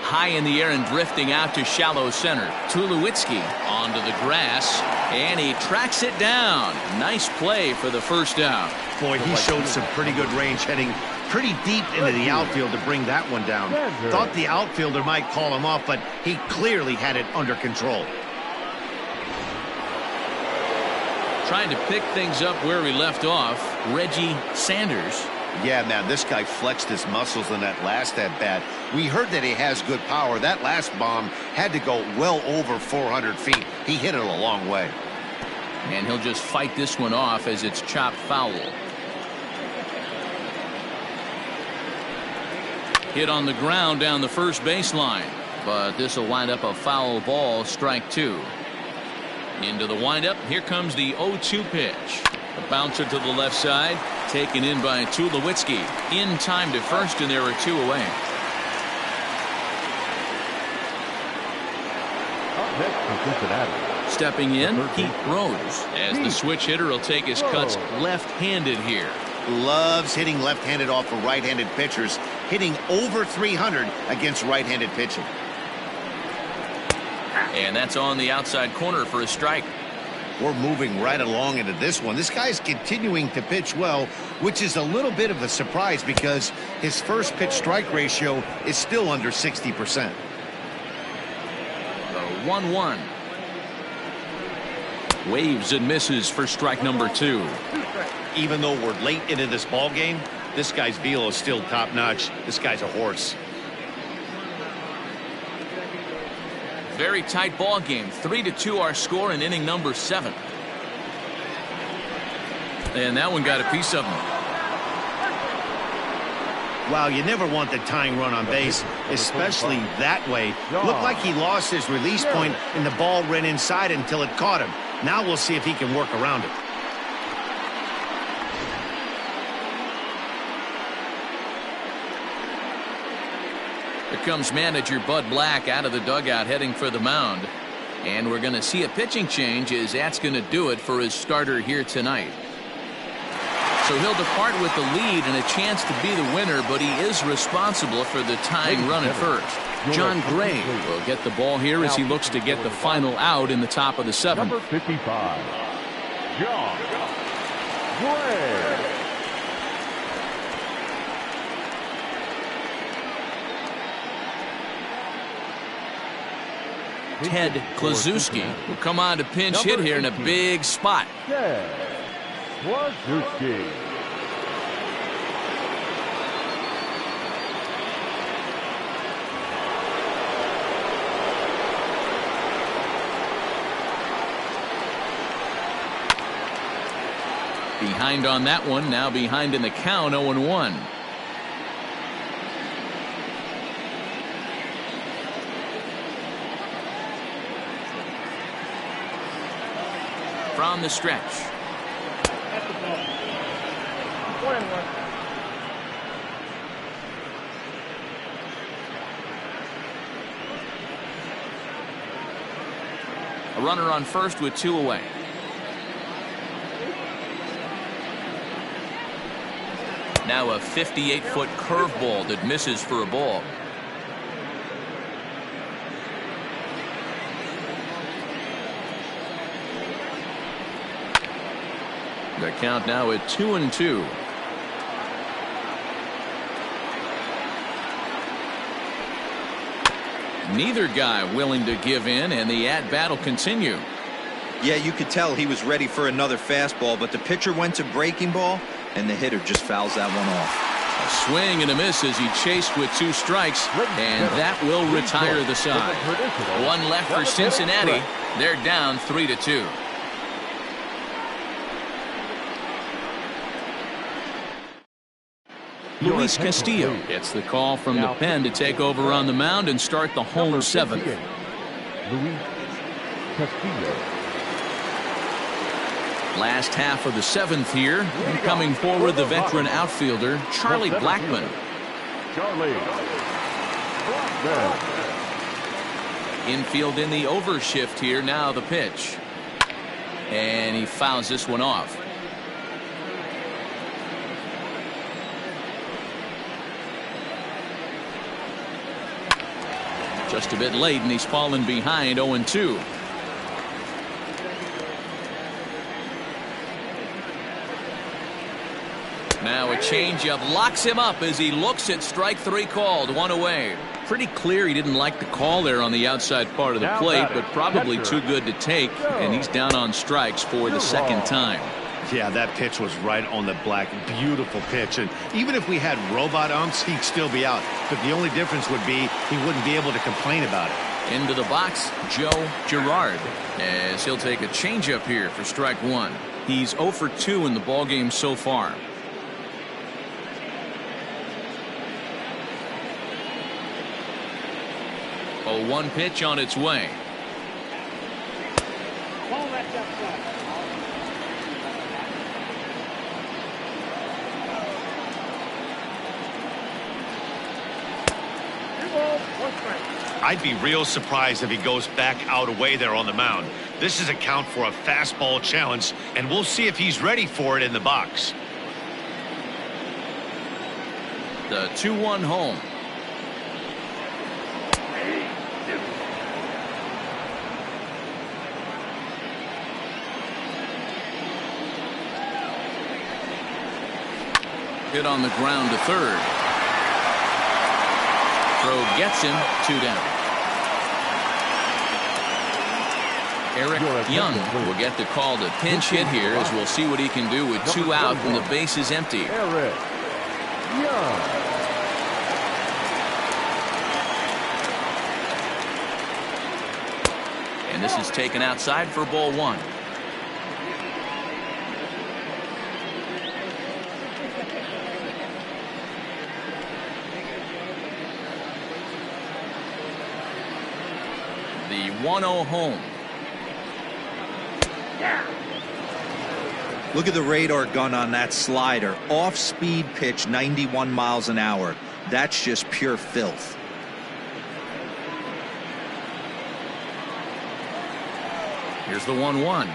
High in the air and drifting out to shallow center. Tulowitzki onto the grass, and he tracks it down. Nice play for the first out. Boy, he showed some pretty good range, heading pretty deep into the outfield to bring that one down. Thought the outfielder might call him off, but he clearly had it under control. Trying to pick things up where we left off, Reggie Sanders. Yeah, man, this guy flexed his muscles in that last at-bat. We heard that he has good power. That last bomb had to go well over 400 feet. He hit it a long way. And he'll just fight this one off as it's chopped foul. Hit on the ground down the first baseline. But this will wind up a foul ball, strike 2. Into the windup. Here comes the 0-2 pitch. A bouncer to the left side. Taken in by Tulowitzki. In time to first, and there are 2 away. Stepping in, Pete Rose, as the switch hitter will take his cuts left-handed here. loves hitting left-handed off of right-handed pitchers, hitting over 300 against right-handed pitching. And that's on the outside corner for a strike. We're moving right along into this one. This guy's continuing to pitch well, which is a little bit of a surprise because his first pitch strike ratio is still under 60%. The 1-1. Waves and misses for strike number 2. Even though we're late into this ball game, this guy's velo is still top-notch. This guy's a horse. Very tight ball game. 3-2 our score in inning number 7. And that one got a piece of him. Wow, you never want the tying run on base, especially that way. Looked like he lost his release point and the ball ran inside until it caught him. Now we'll see if he can work around it. Here comes manager Bud Black out of the dugout heading for the mound. And we're going to see a pitching change as that's going to do it for his starter here tonight. So he'll depart with the lead and a chance to be the winner, but he is responsible for the tying run at first. John Gray will get the ball here as he looks to get the final out in the top of the 7th. Number 55, John Gray. Ted Klazuski will come on to pinch hit here in a big spot. Ted Klazuski. Behind on that one, now behind in the count, 0-1. From the stretch. A runner on first with 2 away. Now a 58-foot curveball that misses for a ball. The count now at 2-2. Neither guy willing to give in, and the at-bat will continue. Yeah, you could tell he was ready for another fastball, but the pitcher went to breaking ball, and the hitter just fouls that one off. A swing and a miss as he chased with 2 strikes, and that will retire the side. 1 left for Cincinnati. They're down 3-2. Luis Castillo gets the call from the pen to take over on the mound and start the home 7th. Luis Castillo. Last half of the 7th here, and coming forward the veteran outfielder Charlie Blackmon. Charlie Blackmon. Infield in the overshift here. Now the pitch, and he fouls this one off. Just a bit late, and he's fallen behind 0-2. Now a changeup locks him up as he looks at strike 3 called. 1 away. Pretty clear he didn't like the call there on the outside part of the plate, but probably too good to take, and he's down on strikes for the 2nd time. Yeah, that pitch was right on the black. Beautiful pitch. And even if we had robot umps, he'd still be out. But the only difference would be he wouldn't be able to complain about it. Into the box, Joe Girard, as he'll take a changeup here for strike 1. He's 0 for 2 in the ballgame so far. 0-1 pitch on its way. I'd be real surprised if he goes back out away there on the mound. This is a count for a fastball challenge, and we'll see if he's ready for it in the box. The 2-1 home. Hit on the ground to third. Throw gets him. 2 down. Eric Young will get the call to pinch hit here, as we'll see what he can do with 2 out and the base is empty. Eric Young. And this is taken outside for ball 1. The 1-0 home. Look at the radar gun on that slider. Off-speed pitch, 91 miles an hour. That's just pure filth. Here's the 1-1.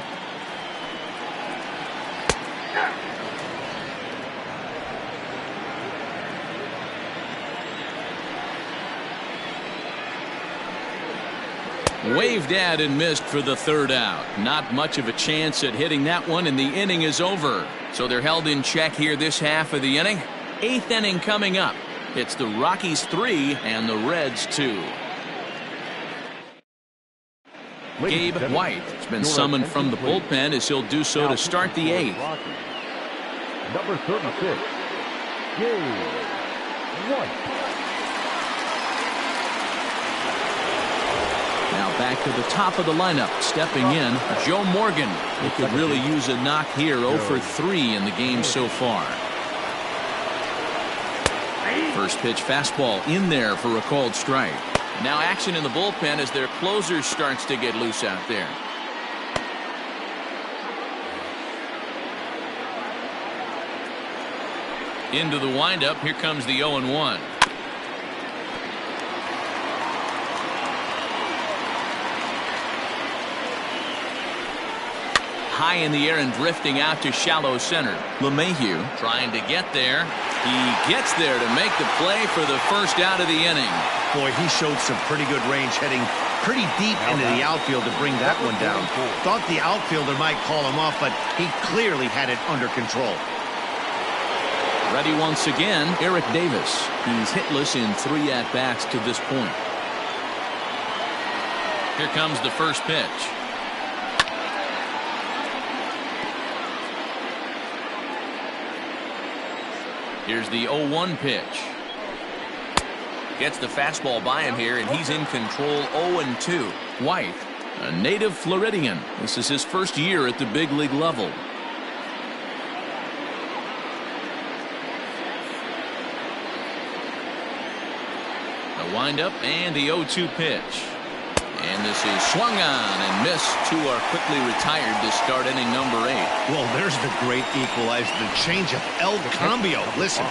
Waved at and missed for the 3rd out. Not much of a chance at hitting that one, and the inning is over. So they're held in check here this half of the inning. 8th inning coming up. It's the Rockies 3 and the Reds 2. Gabe White has been summoned from the bullpen, as he'll do so to start the 8th. Number 36, Gabe White. Now back to the top of the lineup. Stepping in, Joe Morgan. He could really use a knock here. 0 for 3 in the game so far. First pitch fastball in there for a called strike. Now action in the bullpen as their closer starts to get loose out there. Into the windup. Here comes the 0-1. High in the air and drifting out to shallow center. LeMahieu trying to get there. He gets there to make the play for the 1st out of the inning. Boy, he showed some pretty good range, heading pretty deep into the outfield to bring that one down. Thought the outfielder might call him off, but he clearly had it under control. Ready once again, Eric Davis. He's hitless in 3 at-bats to this point. Here comes the first pitch. Here's the 0-1 pitch. Gets the fastball by him here, and he's in control. 0-2. White, a native Floridian. This is his 1st year at the big league level. The windup and the 0-2 pitch. And this is swung on and missed. 2 are quickly retired to start inning number 8. Well, there's the great equalizer, the change of El Cambio. Listen,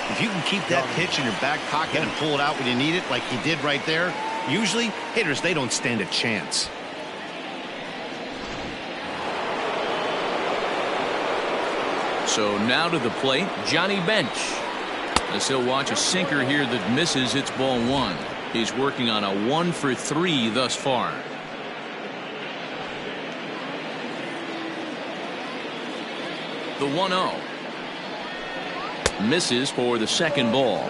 if you can keep that pitch in your back pocket and pull it out when you need it, like he did right there, usually hitters, they don't stand a chance. So now to the plate, Johnny Bench. As he'll watch a sinker here that misses. It's ball 1. He's working on a 1 for 3 thus far. The 1-0. Misses for the 2nd ball.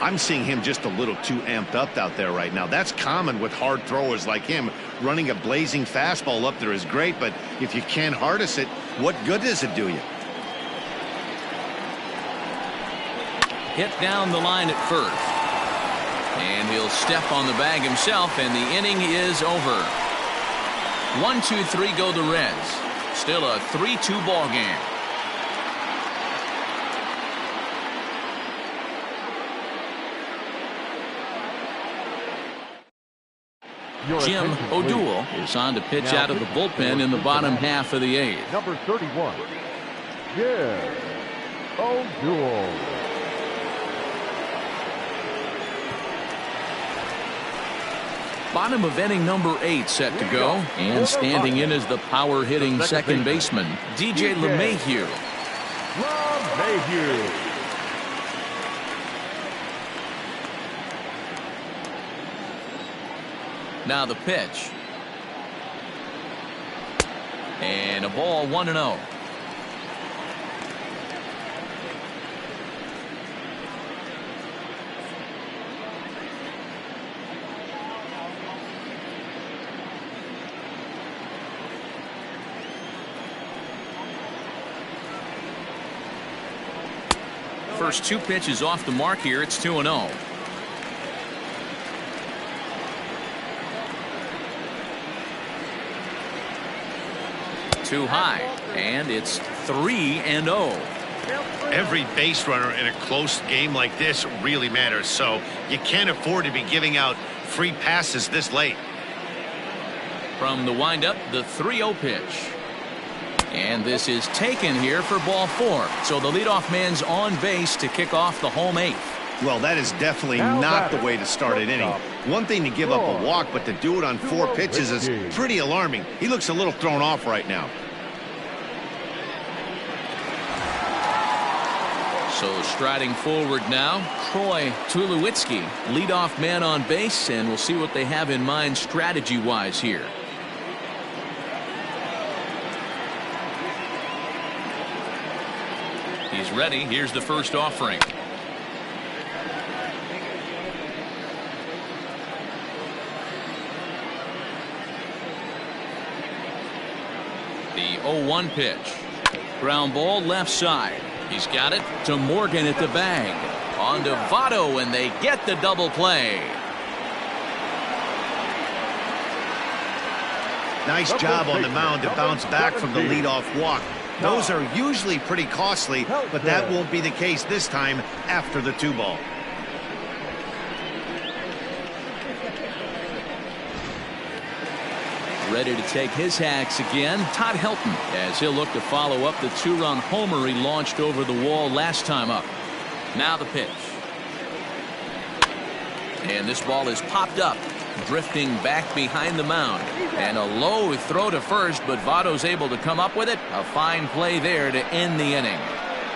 I'm seeing him just a little too amped up out there right now. That's common with hard throwers like him. Running a blazing fastball up there is great, but if you can't harness it, what good does it do you? Hit down the line at first. And he'll step on the bag himself, and the inning is over. 1-2-3 go the Reds. Still a 3-2 ball game. Jim O'Doul is on to pitch out of the bullpen in the bottom half of the 8th. Number 31, Jim O'Doul. Bottom of inning number 8 set to go, and standing in is the power hitting second baseman, DJ LeMahieu. Now the pitch. And a ball 1-0. First two pitches off the mark here. It's 2-0. Too high, and it's 3-0. Every base runner in a close game like this really matters, so you can't afford to be giving out free passes this late. From the windup, the 3-0 pitch. And this is taken here for ball 4. So the leadoff man's on base to kick off the home 8th. Well, that is definitely not the way to start an inning. One thing to give up a walk, but to do it on 4 pitches is pretty alarming. He looks a little thrown off right now. So striding forward now, Troy Tulowitzki, leadoff man on base, and we'll see what they have in mind strategy-wise here. He's ready. Here's the first offering. The 0-1 pitch. Ground ball left side. He's got it to Morgan at the bag. On to Votto, and they get the double play. Nice job on the mound to bounce back from the leadoff walk. Those are usually pretty costly, but that won't be the case this time after the 2-ball. Ready to take his hacks again, Todd Helton, as he'll look to follow up the 2-run homer he launched over the wall last time up. Now the pitch. And this ball is popped up, drifting back behind the mound. And a low throw to first, but Votto's able to come up with it. A fine play there to end the inning.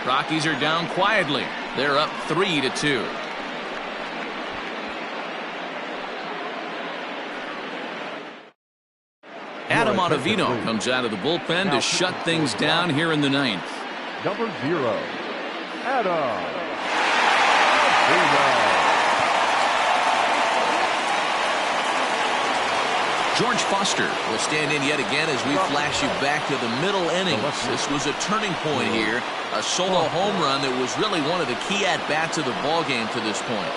Rockies are down quietly. They're up 3-2. Adam Ottavino comes out of the bullpen to shut things down here in the 9th. Number 0, Adam. George Foster will stand in yet again as we flash you back to the middle innings. This was a turning point here. A solo home run that was really one of the key at-bats of the ballgame to this point.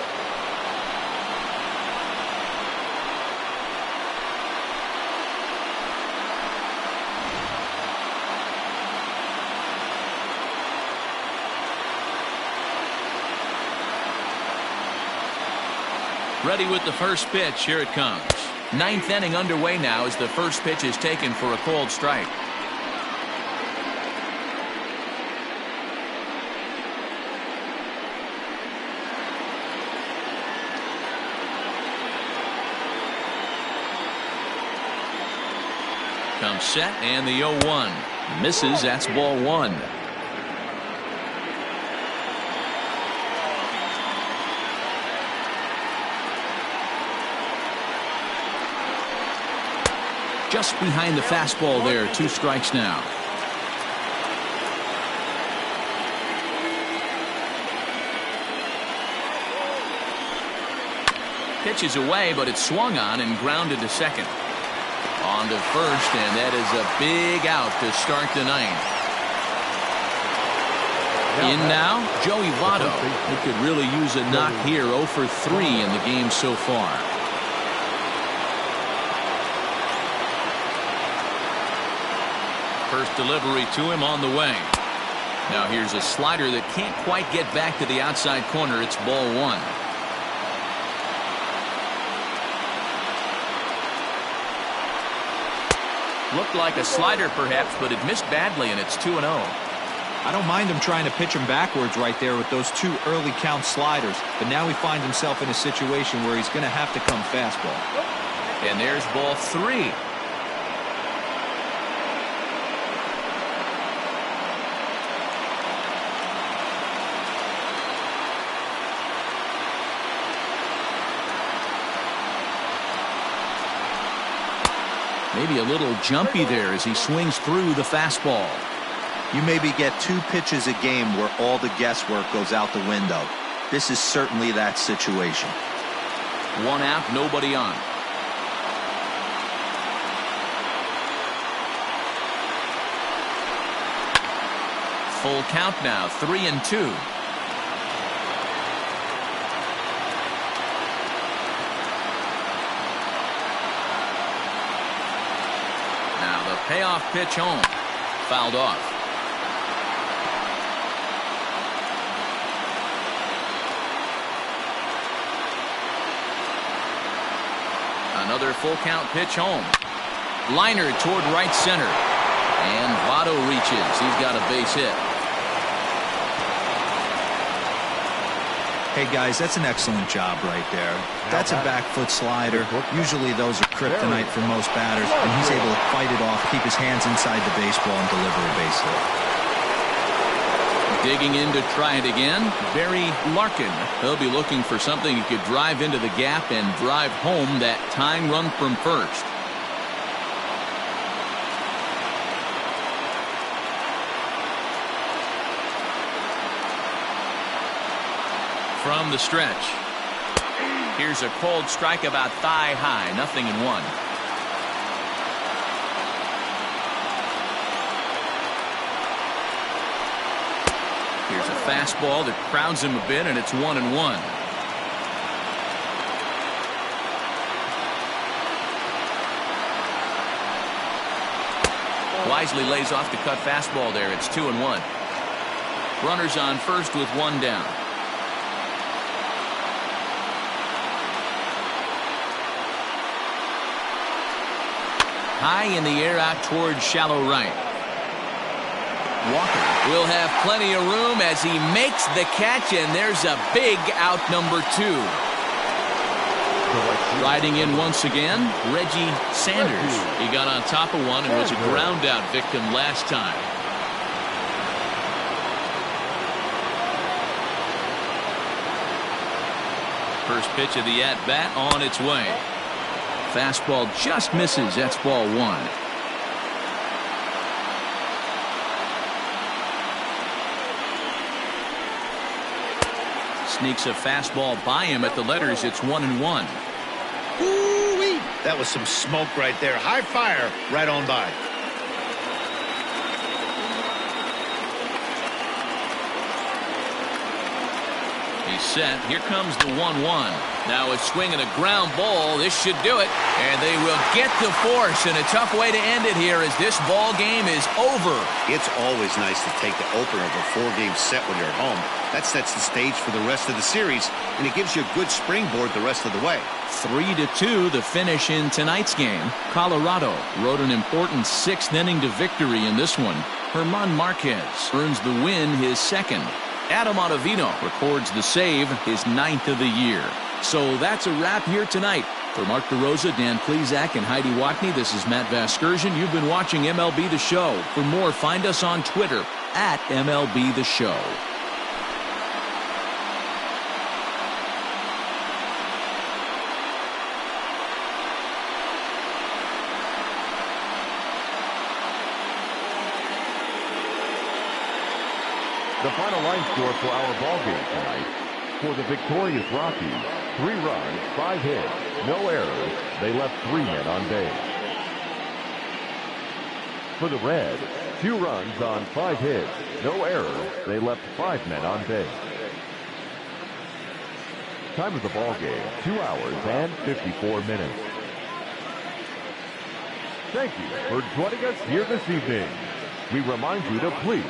Ready with the first pitch. Here it comes. 9th inning underway now as the first pitch is taken for a called strike. Comes set, and the 0-1 misses. That's ball 1. Just behind the fastball there. 2 strikes now. Pitch is away, but it's swung on and grounded to second. On to first, and that is a big out to start the 9th. In now, Joey Votto, who could really use a knock here. 0 for 3 in the game so far. First delivery to him on the way. Now here's a slider that can't quite get back to the outside corner. It's ball 1. Looked like a slider perhaps, but it missed badly, and it's 2-0. I don't mind him trying to pitch him backwards right there with those 2 early count sliders, but now he finds himself in a situation where he's going to have to come fastball. And there's ball 3. Maybe a little jumpy there as he swings through the fastball. You maybe get 2 pitches a game where all the guesswork goes out the window. This is certainly that situation. 1 out, nobody on. Full count now, 3-2. Now the payoff pitch home. Fouled off. Another full count pitch home. Liner toward right center. And Votto reaches. He's got a base hit. Hey guys, that's an excellent job right there. That's a back foot slider. Usually those are kryptonite for most batters, and he's able to fight it off, keep his hands inside the baseball, and deliver a base hit. Digging in to try it again, Barry Larkin. He'll be looking for something he could drive into the gap and drive home that tying run from first. From the stretch. Here's a cold strike about thigh high, 0-1. Here's a fastball that crowds him a bit, and it's 1-1. Wisely lays off the cut fastball there. It's 2-1. Runners on first with 1 down. High in the air out towards shallow right. Walker will have plenty of room as he makes the catch, and there's a big out, number 2. Riding in once again, Reggie Sanders. He got on top of one and was a ground out victim last time. First pitch of the at-bat on its way. Fastball just misses. That's ball 1. Sneaks a fastball by him at the letters. It's 1-1. Ooh-wee. That was some smoke right there. High fire right on by. He's set. Here comes the 1-1. Now it's swinging a ground ball. This should do it. And they will get the force. And a tough way to end it here as this ball game is over. It's always nice to take the opener of a 4-game set when you're at home. That sets the stage for the rest of the series, and it gives you a good springboard the rest of the way. 3-2 the finish in tonight's game. Colorado rode an important 6th inning to victory in this one. German Marquez earns the win, his 2nd. Adam Ottavino records the save, his 9th of the year. So that's a wrap here tonight. For Mark DeRosa, Dan Plesac, and Heidi Watney, this is Matt Vasgersian. You've been watching MLB The Show. For more, find us on Twitter at MLB The Show. The final line score for our ball game tonight. For the victorious Rockies, 3 runs, 5 hits, no errors. They left 3 men on base. For the Reds, 2 runs on 5 hits, no errors. They left 5 men on base. Time of the ball game, 2 hours and 54 minutes. Thank you for joining us here this evening. We remind you to please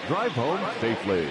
drive home safely.